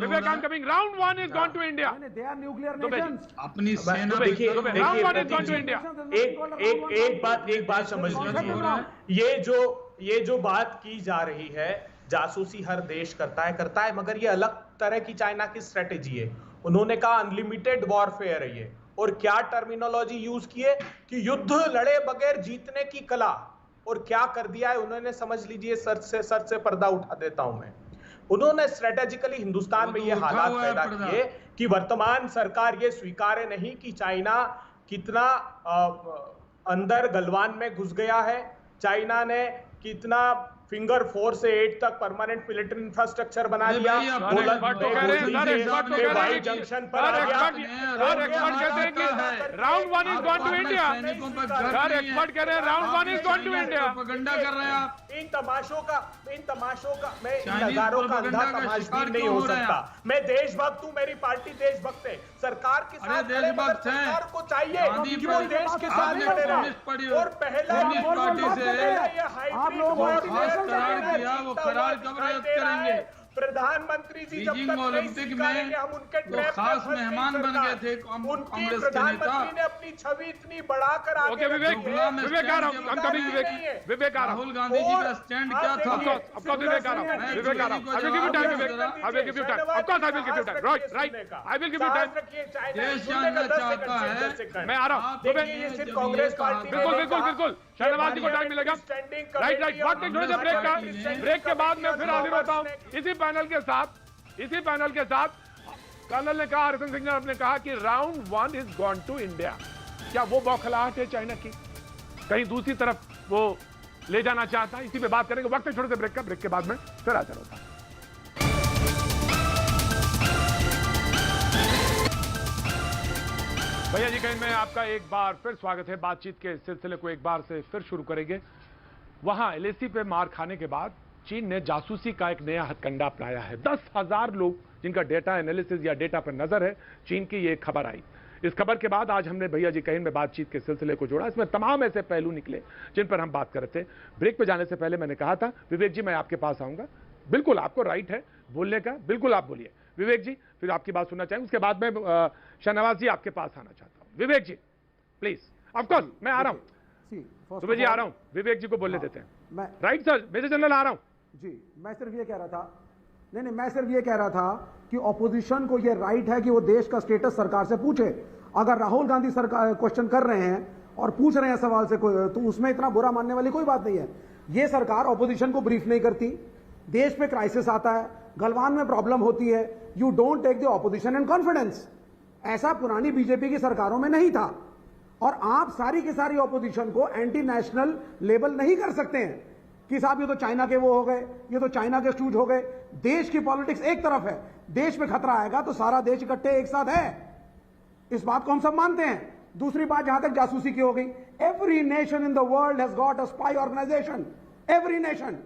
Vivek, I'm coming. Round 1 is gone to India. They are nuclear nations. अपनी सेना देखिए Round 1 is gone to India. एक बात समझ लीजिए, ये जो बात की जा रही है, जासूसी हर देश करता है, मगर ये अलग तरह की चाइना की स्ट्रेटेजी है। उन्होंने कहा अनलिमिटेड वॉरफेयर है ये, और क्या टर्मिनोलॉजी यूज की है कि युद्ध लड़े बगैर जीतने की कला, और क्या कर दिया है उन्होंने, समझ लीजिए सर से पर्दा उठा देता हूं मैं। उन्होंने स्ट्रेटेजिकली हिंदुस्तान में ये हालात पैदा किए कि वर्तमान सरकार ये स्वीकार्य नहीं कि चाइना कितना अंदर गलवान में घुस गया है, चाइना ने कितना फिंगर 4 से 8 तक परमानेंट मिलिट्री इंफ्रास्ट्रक्चर बना दिया, जंक्शन पर round 1 is gone to India. Expert कह रहे हैं round 1 is gone to India. Propaganda कर रहे हैं आप। इन तमाशों का मैं नजारों का अंधा तमाशबीन नहीं हो सकता। मैं देशभक्त हूँ, मेरी पार्टी देशभक्त है, सरकार के साथ देशभक्त है, सरकार को चाहिए कि वो देश के साथ खड़े रहे। और पहला वो करार कब रद्द करेंगे? प्रधानमंत्री जी जब तक ओलंपिक में हम उनके वो खास मेहमान बन गए थे कांग्रेस के नेता। प्रधानमंत्री ने अपनी छवि इतनी बढ़ाकर ओके विवेक आ रहा हूं, I'm coming विवेक आ रहा हूं। राहुल गांधी जी का स्टैंड क्या था? Of course विवेक आ रहा हूं। I will give you time Vivek, I will give you time, of course I will give you time, right, I will give you time। देश जानना चाहता है, मैं आ रहा हूं। ये सिर्फ कांग्रेस पार्टी बिल्कुल शहनवाज जी को टाइम मिलेगा। राइट वक्त थोड़े से ब्रेक के बाद मैं फिर हाजिर होता हूं इसी पैनल के साथ। कर्नल ने कहा, हरिशन सिंह ने कहा कि round 1 is gone to India. क्या वो बौखलाहट है चाइना की कहीं दूसरी तरफ वो ले जाना चाहता है? इसी पे बात करेंगे। वक्त है छोटे से ब्रेक का, ब्रेक के बाद में फिर हाजिर होता हूं। भैया जी कहीं में आपका एक बार फिर स्वागत है। बातचीत के सिलसिले को एक बार से फिर शुरू करेंगे। वहां एलएसी पे मार खाने के बाद चीन ने जासूसी का एक नया हथकंडा अपनाया है। 10,000 लोग जिनका डेटा एनालिसिस या डेटा पर नजर है, चीन की ये खबर आई। इस खबर के बाद आज हमने भैया जी कहीं में बातचीत के सिलसिले को जोड़ा। इसमें तमाम ऐसे पहलू निकले जिन पर हम बात कर रहे थे। ब्रेक पे जाने से पहले मैंने कहा था विवेक जी मैं आपके पास आऊंगा, बिल्कुल आपको राइट है बोलने का, बिल्कुल आप बोलिए विवेक जी, फिर आपकी बात सुनना चाहेंगे। उसके बाद में शहनवाज जी आपके पास आना चाहता हूं। विवेक जी प्लीज, ऑफकोर्स मैं आ रहा हूं, सुबह जी आ रहा हूं, विवेक जी को बोलने देते हैं। राइट सर, मेजर जनरल आ रहा हूं जी। मैं सिर्फ ये कह रहा था, मैं सिर्फ ये कह रहा था कि ऑपोजिशन को ये राइट है कि वो देश का स्टेटस सरकार से पूछे। अगर राहुल गांधी सरकार क्वेश्चन कर रहे हैं और पूछ रहे हैं सवाल से तो उसमें इतना बुरा मानने वाली कोई बात नहीं है। ये सरकार ऑपोजिशन को ब्रीफ नहीं करती, देश पे क्राइसिस आता है, गलवान में प्रॉब्लम होती है, you don't take the opposition in confidence. ऐसा पुरानी बीजेपी की सरकारों में नहीं था। और आप सारी की सारी ऑपोजिशन को एंटी नेशनल लेबल नहीं कर सकते हैं कि साहब ये तो चाइना के वो हो गए, ये तो चाइना के स्टूज हो गए। देश की पॉलिटिक्स एक तरफ है, देश में खतरा आएगा तो सारा देश इकट्ठे एक साथ है, इस बात को हम सब मानते हैं। दूसरी बात, जहां तक जासूसी की हो गई, every nation in the world has got a spy organisation, every nation.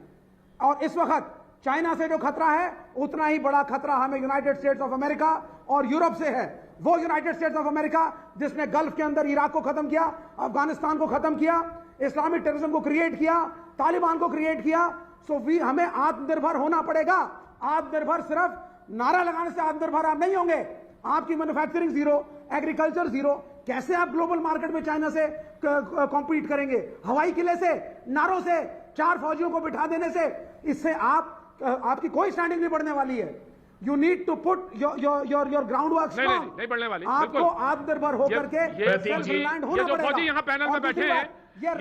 और इस वक्त चाइना से जो खतरा है उतना ही बड़ा खतरा हमें यूनाइटेड स्टेट्स ऑफ अमेरिका और यूरोप से है। वो यूनाइटेड स्टेट्स ऑफ अमेरिका जिसने गल्फ के अंदर इराक को खत्म किया, अफगानिस्तान को खत्म किया, इस्लामिक टेररिज्म को क्रिएट किया, तालिबान को क्रिएट किया। सो हमें आत्मनिर्भर होना पड़ेगा। आत्मनिर्भर सिर्फ नारा लगाने से आत्मनिर्भर आप नहीं होंगे। आपकी मैन्युफैक्चरिंग जीरो, एग्रीकल्चर जीरो, कैसे आप ग्लोबल मार्केट में चाइना से कॉम्पीट करेंगे? हवाई किले से, नारों से, 4 फौजियों को बिठा देने से, इससे आपकी कोई स्टैंडिंग नहीं बढ़ने वाली है। You need to put your ground work strong. नहीं बढ़ने वाली। आपको आत्मनिर्भर होकर के ये जो फौजी यहाँ पैनल में बैठे हैं, ये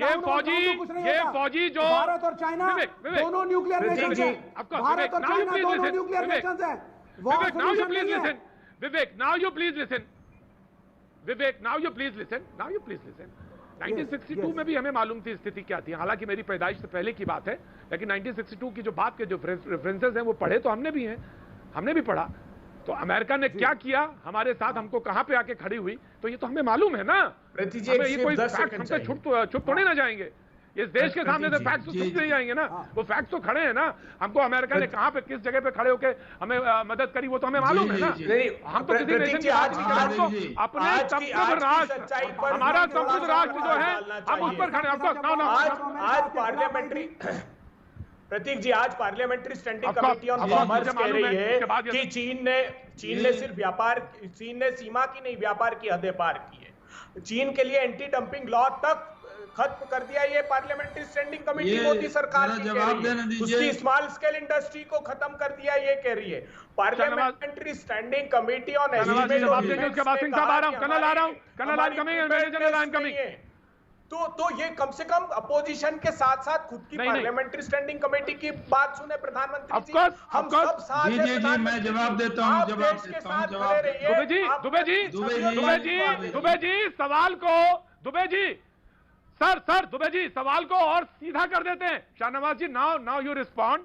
फौजी जो भारत और चाइना दोनों न्यूक्लियर नेशंस हैं। भारत और चाइना दोनों न्यूक्लियर नेशंस हैं। Vivek, now you please listen. Vivek, now you please listen. Vivek, now you please listen. Now you please listen. 1962 में भी हमें मालूम थी स्थिति क्या थी। हालांकि मेरी पैदाइश से पहले की बात है, लेकिन 1962 की जो बात के जो रेफरेंसेस हैं वो पढ़े तो हमने भी हैं, हमने भी पढ़ा। तो अमेरिका ने क्या किया हमारे साथ, हमको कहां पे आके खड़ी हुई, तो ये तो हमें मालूम है ना। ये कोई फैक्ट हमसे छुप थोड़े ना जाएंगे। इस देश के सामने से फैक्ट्स तो छुप नहीं जाएंगे ना, वो फैक्ट्स तो खड़े हैं ना। हमको अमेरिका ने कहां पे किस जगह पे खड़े होके हमें मदद करी वो तो हमें मालूम है ना। हम तो किसी नेशन की अपने संप्रभु राष्ट्र, हमारा संप्रभु राष्ट्र जो है हम उस पर खड़े। आज पार्लियामेंट्री प्रतीक जी, आज parliamentary standing committee on commerce कह रही है कि चीन ने सिर्फ चीन ने सीमा की नहीं व्यापार की हदें पार की है। चीन के लिए एंटी डंपिंग लॉ तक खत्म कर दिया ये पार्लियामेंट्री स्टैंडिंग कमेटी मोदी सरकार की जवाब देने दीजिए। उसकी स्मॉल स्केल इंडस्ट्री को खत्म कर दिया ये कह रही है। पार्लियामेंट्री स्टैंडिंग कमेटी ऑन तो ये कम से कम अपोजिशन के साथ साथ खुद की पार्लियामेंट्री स्टैंडिंग कमेटी की बात सुने प्रधानमंत्री जी। हम सब साथ हैं। मैं जवाब देता हूं, दुबे जी सवाल को दुबे जी सवाल को और सीधा कर देते हैं। Shahnawaz ji, now you respond.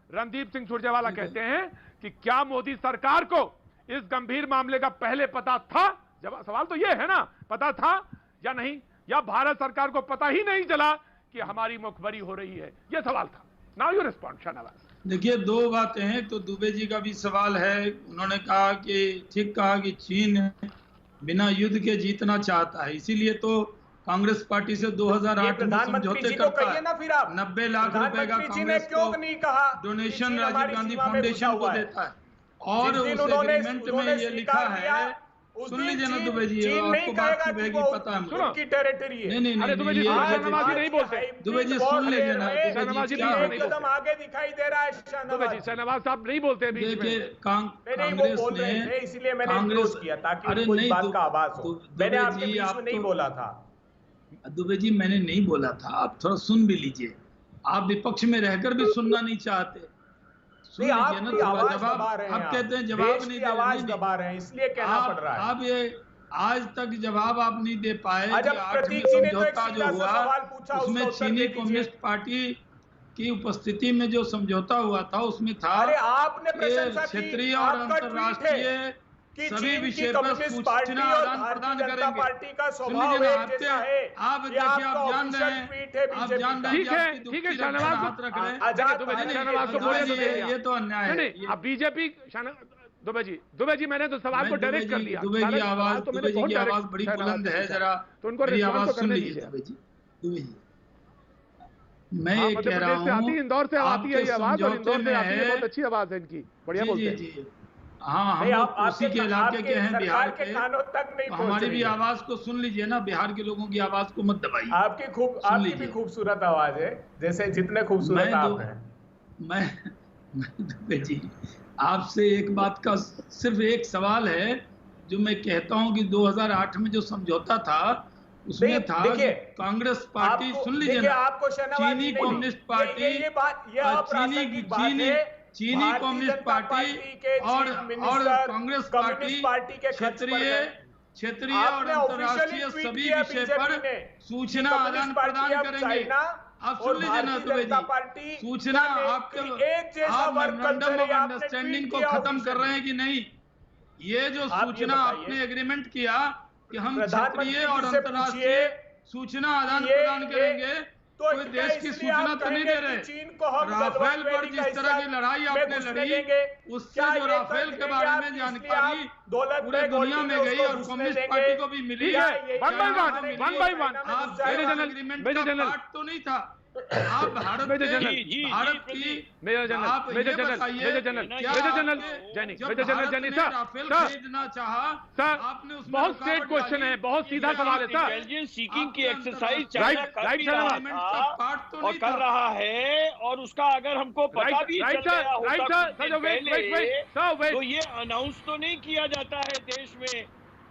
Randeep Singh Surjewala कहते हैं कि क्या मोदी सरकार को इस गंभीर मामले का पहले पता था? जब सवाल तो ये है ना, पता था या नहीं, या भारत सरकार को पता ही नहीं चला कि हमारी मुखबरी हो रही है? ये सवाल था। Now you respond Shahnawaz. देखिए, दो बातें हैं। तो दुबे जी का भी सवाल है, उन्होंने कहा कि ठीक कहा कि चीन बिना युद्ध के जीतना चाहता है, इसीलिए तो कांग्रेस पार्टी से 2008 में समझौते करता है। 90 लाख रुपए का कांग्रेस को डोनेशन राजीव गांधी फाउंडेशन को देता है, और उस एग्रीमेंट में ये लिखा है, सुन लीजिए ना दुबे जी, आपको बात की बेगी पता है मुझे। टेरिटरी है। नहीं दुबे जी नहीं बोलते। दुबे जी सुन लीजिए ना, एकदम आगे दिखाई दे रहा है शहनवाज साहब नहीं बोलते। देखिए, कांग्रेस ने इसलिए मैंने विरोध किया ताकि कोई बात का आवाज हो। मैंने आपके बीच में नहीं बोला था। दुबे जी, मैंने नहीं बोला था, आप थोड़ा सुन भी लीजिए। आप विपक्ष में रहकर भी सुनना नहीं चाहते। सुन लीजिए ना, जवाब आप कहते हैं जवाब नहीं आवाज दबा रहे हैं, इसलिए कहना पड़ रहा है। आप ये आज तक जवाब आप नहीं दे पाए कि 8 में समझौता जो हुआ उसमें चीनी कम्युनिस्ट पार्टी की उपस्थिति में जो समझौता हुआ था उसमें था क्षेत्रीय और अंतर्राष्ट्रीय सभी विषय पर सूचना आदान प्रदान करेंगे। सुन लीजिए ना, आप देखिए, आप जान रहे हैं ठीक है शाहनवाज हाथ रख रहे हैं, ये तो अन्याय है। अब बीजेपी दुबे जी मैंने तो सवाल को डायरेक्ट कर दिया। दुबे जी की आवाज बड़ी बुलंद है, जरा तो उनको मेरी आवाज सुन लीजिए। दुबे जी, मैं ये कह रहा हूँ, इंदौर से आती है ये आवाज, और इंदौर से आती है, बहुत अच्छी आवाज है इनकी, बढ़िया बोलते हैं। हाँ, हम लोग उसी के इलाके के हैं, बिहार के। तो हमारी भी आवाज को सुन लीजिए ना, बिहार के लोगों की आवाज को मत दबाइए। आपकी भी खूबसूरत आवाज है, जैसे जितने खूबसूरत आप हैं। मैं दुबे जी, आपसे एक बात का सिर्फ एक सवाल है जो मैं कहता हूं कि 2008 में जो समझौता था उसमें था कांग्रेस पार्टी, सुन लीजिए ना, चीनी कम्युनिस्ट पार्टी, चीनी कम्युनिस्ट पार्टी और कांग्रेस पार्टी क्षेत्रीय और अंतर्राष्ट्रीय सभी विषय पर सूचना आदान प्रदान करेंगे। आप सुन लीजिए ना दुबे जी, सूचना आप मेमोरेंडम ऑफ अंडरस्टैंडिंग को खत्म कर रहे हैं कि नहीं? ये जो सूचना आपने एग्रीमेंट किया कि हम क्षेत्रीय और अंतर्राष्ट्रीय सूचना आदान प्रदान करेंगे, कोई देश की सूचना तो नहीं दे रहे। राफेल पर जिस तरह की लड़ाई आपने लड़ी, उससे जो राफेल के बारे में जानकारी पूरे दुनिया में गई और कम्युनिस्ट पार्टी को भी मिली है। वन बाय वन आप एग्रीमेंट का पार्ट तो नहीं था। आप भारत की खरीदना चाहा, आपने उसमें बहुत स्ट्रेट क्वेश्चन है, बहुत सीधा सवाल है सर। इंटेलिजेंस सीकिंग की एक्सरसाइज चाइना और कर रहा है, और उसका अगर हमको पता भी चल गया होता तो ये अनाउंस तो नहीं किया जाता है देश में,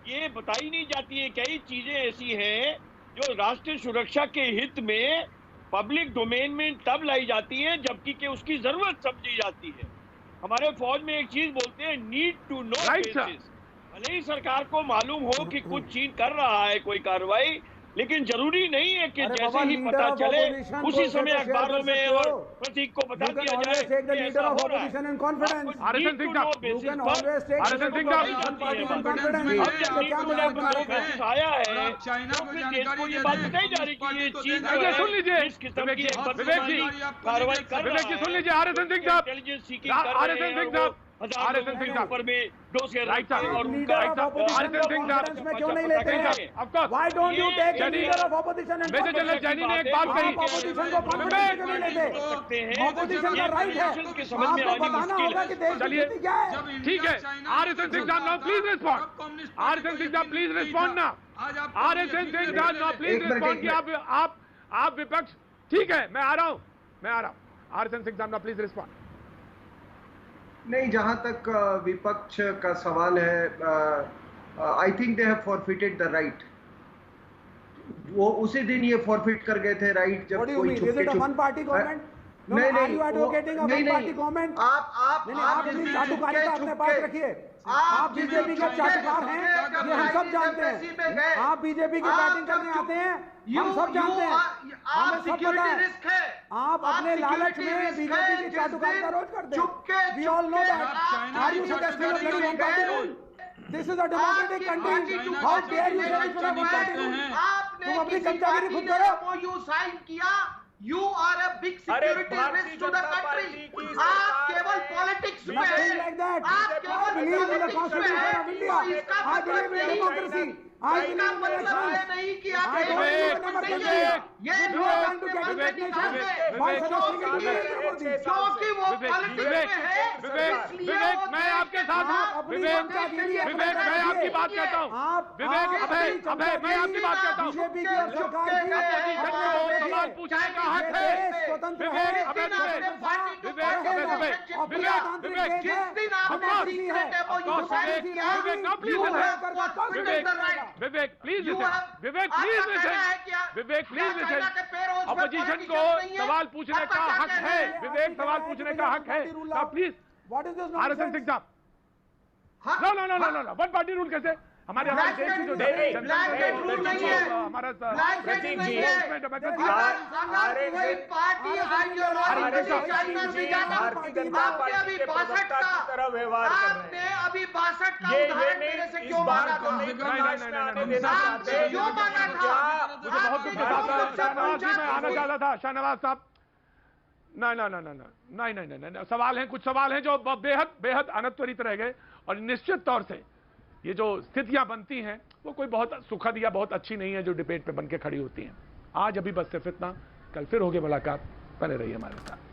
ये बताई नहीं जाती है। कई चीजें ऐसी हैं जो राष्ट्रीय सुरक्षा के हित में पब्लिक डोमेन में तब लाई जाती है जबकि कि उसकी जरूरत समझी जाती है। हमारे फौज में एक चीज बोलते हैं, नीड टू नो बेसिस। भले ही सरकार को मालूम हो कि कुछ चीन कर रहा है कोई कार्रवाई, लेकिन जरूरी नहीं है कि जैसे ही पता चले उसी समय अखबारों में और प्रतीक को बता दिया जाए कि ऐसा हो रहा है। आया है देश को ये बात बताई जा रही कि ये चीन सुन लीजिए, कार्रवाई कर रहा है, सुन लीजिए, इंटेलिजेंस सीकिंग कर रहे हैं, 1000 लोगों के ऊपर में डोज के राइट साहब और उनका आरएसएस सिंह साहब में क्यों नहीं लेते? Of course Why don't you take the leader of opposition and major general Jaini ने एक बात कही, opposition को कॉन्फ्रेंस क्यों नहीं लेते? opposition का राइट है, आपको बताना होगा कि देश की स्थिति क्या है। ठीक है, आरएसएस सिंह साहब now please respond, RSS Singh साहब प्लीज रिस्पॉन्ड ना, आरएसएस सिंह साहब नाउ प्लीज रिस्पॉन्ड कि आप विपक्ष, ठीक है मैं आ रहा हूं, आरएसएस सिंह साहब नाउ प्लीज रिस्पॉन्ड। नहीं, जहां तक विपक्ष का सवाल है, I think they have forfeited the right. वो उसी दिन ये फॉरफिट कर गए थे राइट जब कोई Is it a one party government? No, नहीं, are you advocating a one party government? आप अपनी चाटुकारिता अपने पास रखिए। आप बीजेपी के चाटुकार हैं, ये हम सब जानते हैं। आप बीजेपी की बैटिंग करने आते हैं, हम सब जानते हैं, हमें सब पता है। आप अपने लालच में बीजेपी की चाटुकारिता रोज करते हैं। We all know that. Are you suggesting a bloody one party rule? This is a democratic country. How dare you say this is a one party rule? तुम अपनी चमचागिरी खुद करो। You sign किया, you are a big security risk to the country. आप केवल politics में हैं। आप केवल believe in the Constitution of India. I believe in democracy. I believe in elections. नहीं कि आप I don't believe in democracy. You are trying to get indignation by suggesting it to Narendra Modi. क्योंकि वो politics में है। विवेक मैं आपके साथ हूं, विवेक मैं आपकी बात कहता हूं, विवेक अभय मैं आपकी बात कहता हूं, बीजेपी की सरकार की अपोजिशन को सवाल पूछने का हक है, विवेक प्लीज लिसन, अपोजिशन को सवाल पूछने का हक है, विवेक सवाल पूछने का हक है, प्लीज आरएसएस सिंह साहब, नो वन पार्टी रूल कैसे? हमारे देश की जो हमारा आपने अभी 62 का उदाहरण मेरे से क्यों मांगा था? क्यों मांगा था? मुझे बहुत दुख के साथ शाहनवाज जी मैं आना चाहता था, शाहनवाज साहब नहीं, सवाल हैं, कुछ सवाल हैं जो बेहद अनत्वरित रह गए और निश्चित तौर से ये जो स्थितियां बनती हैं वो कोई बहुत सुखद या बहुत अच्छी नहीं है जो डिबेट पे बन के खड़ी होती हैं। आज अभी बस सिर्फ इतना, कल फिर होगी मुलाकात, बने रहिए हमारे साथ।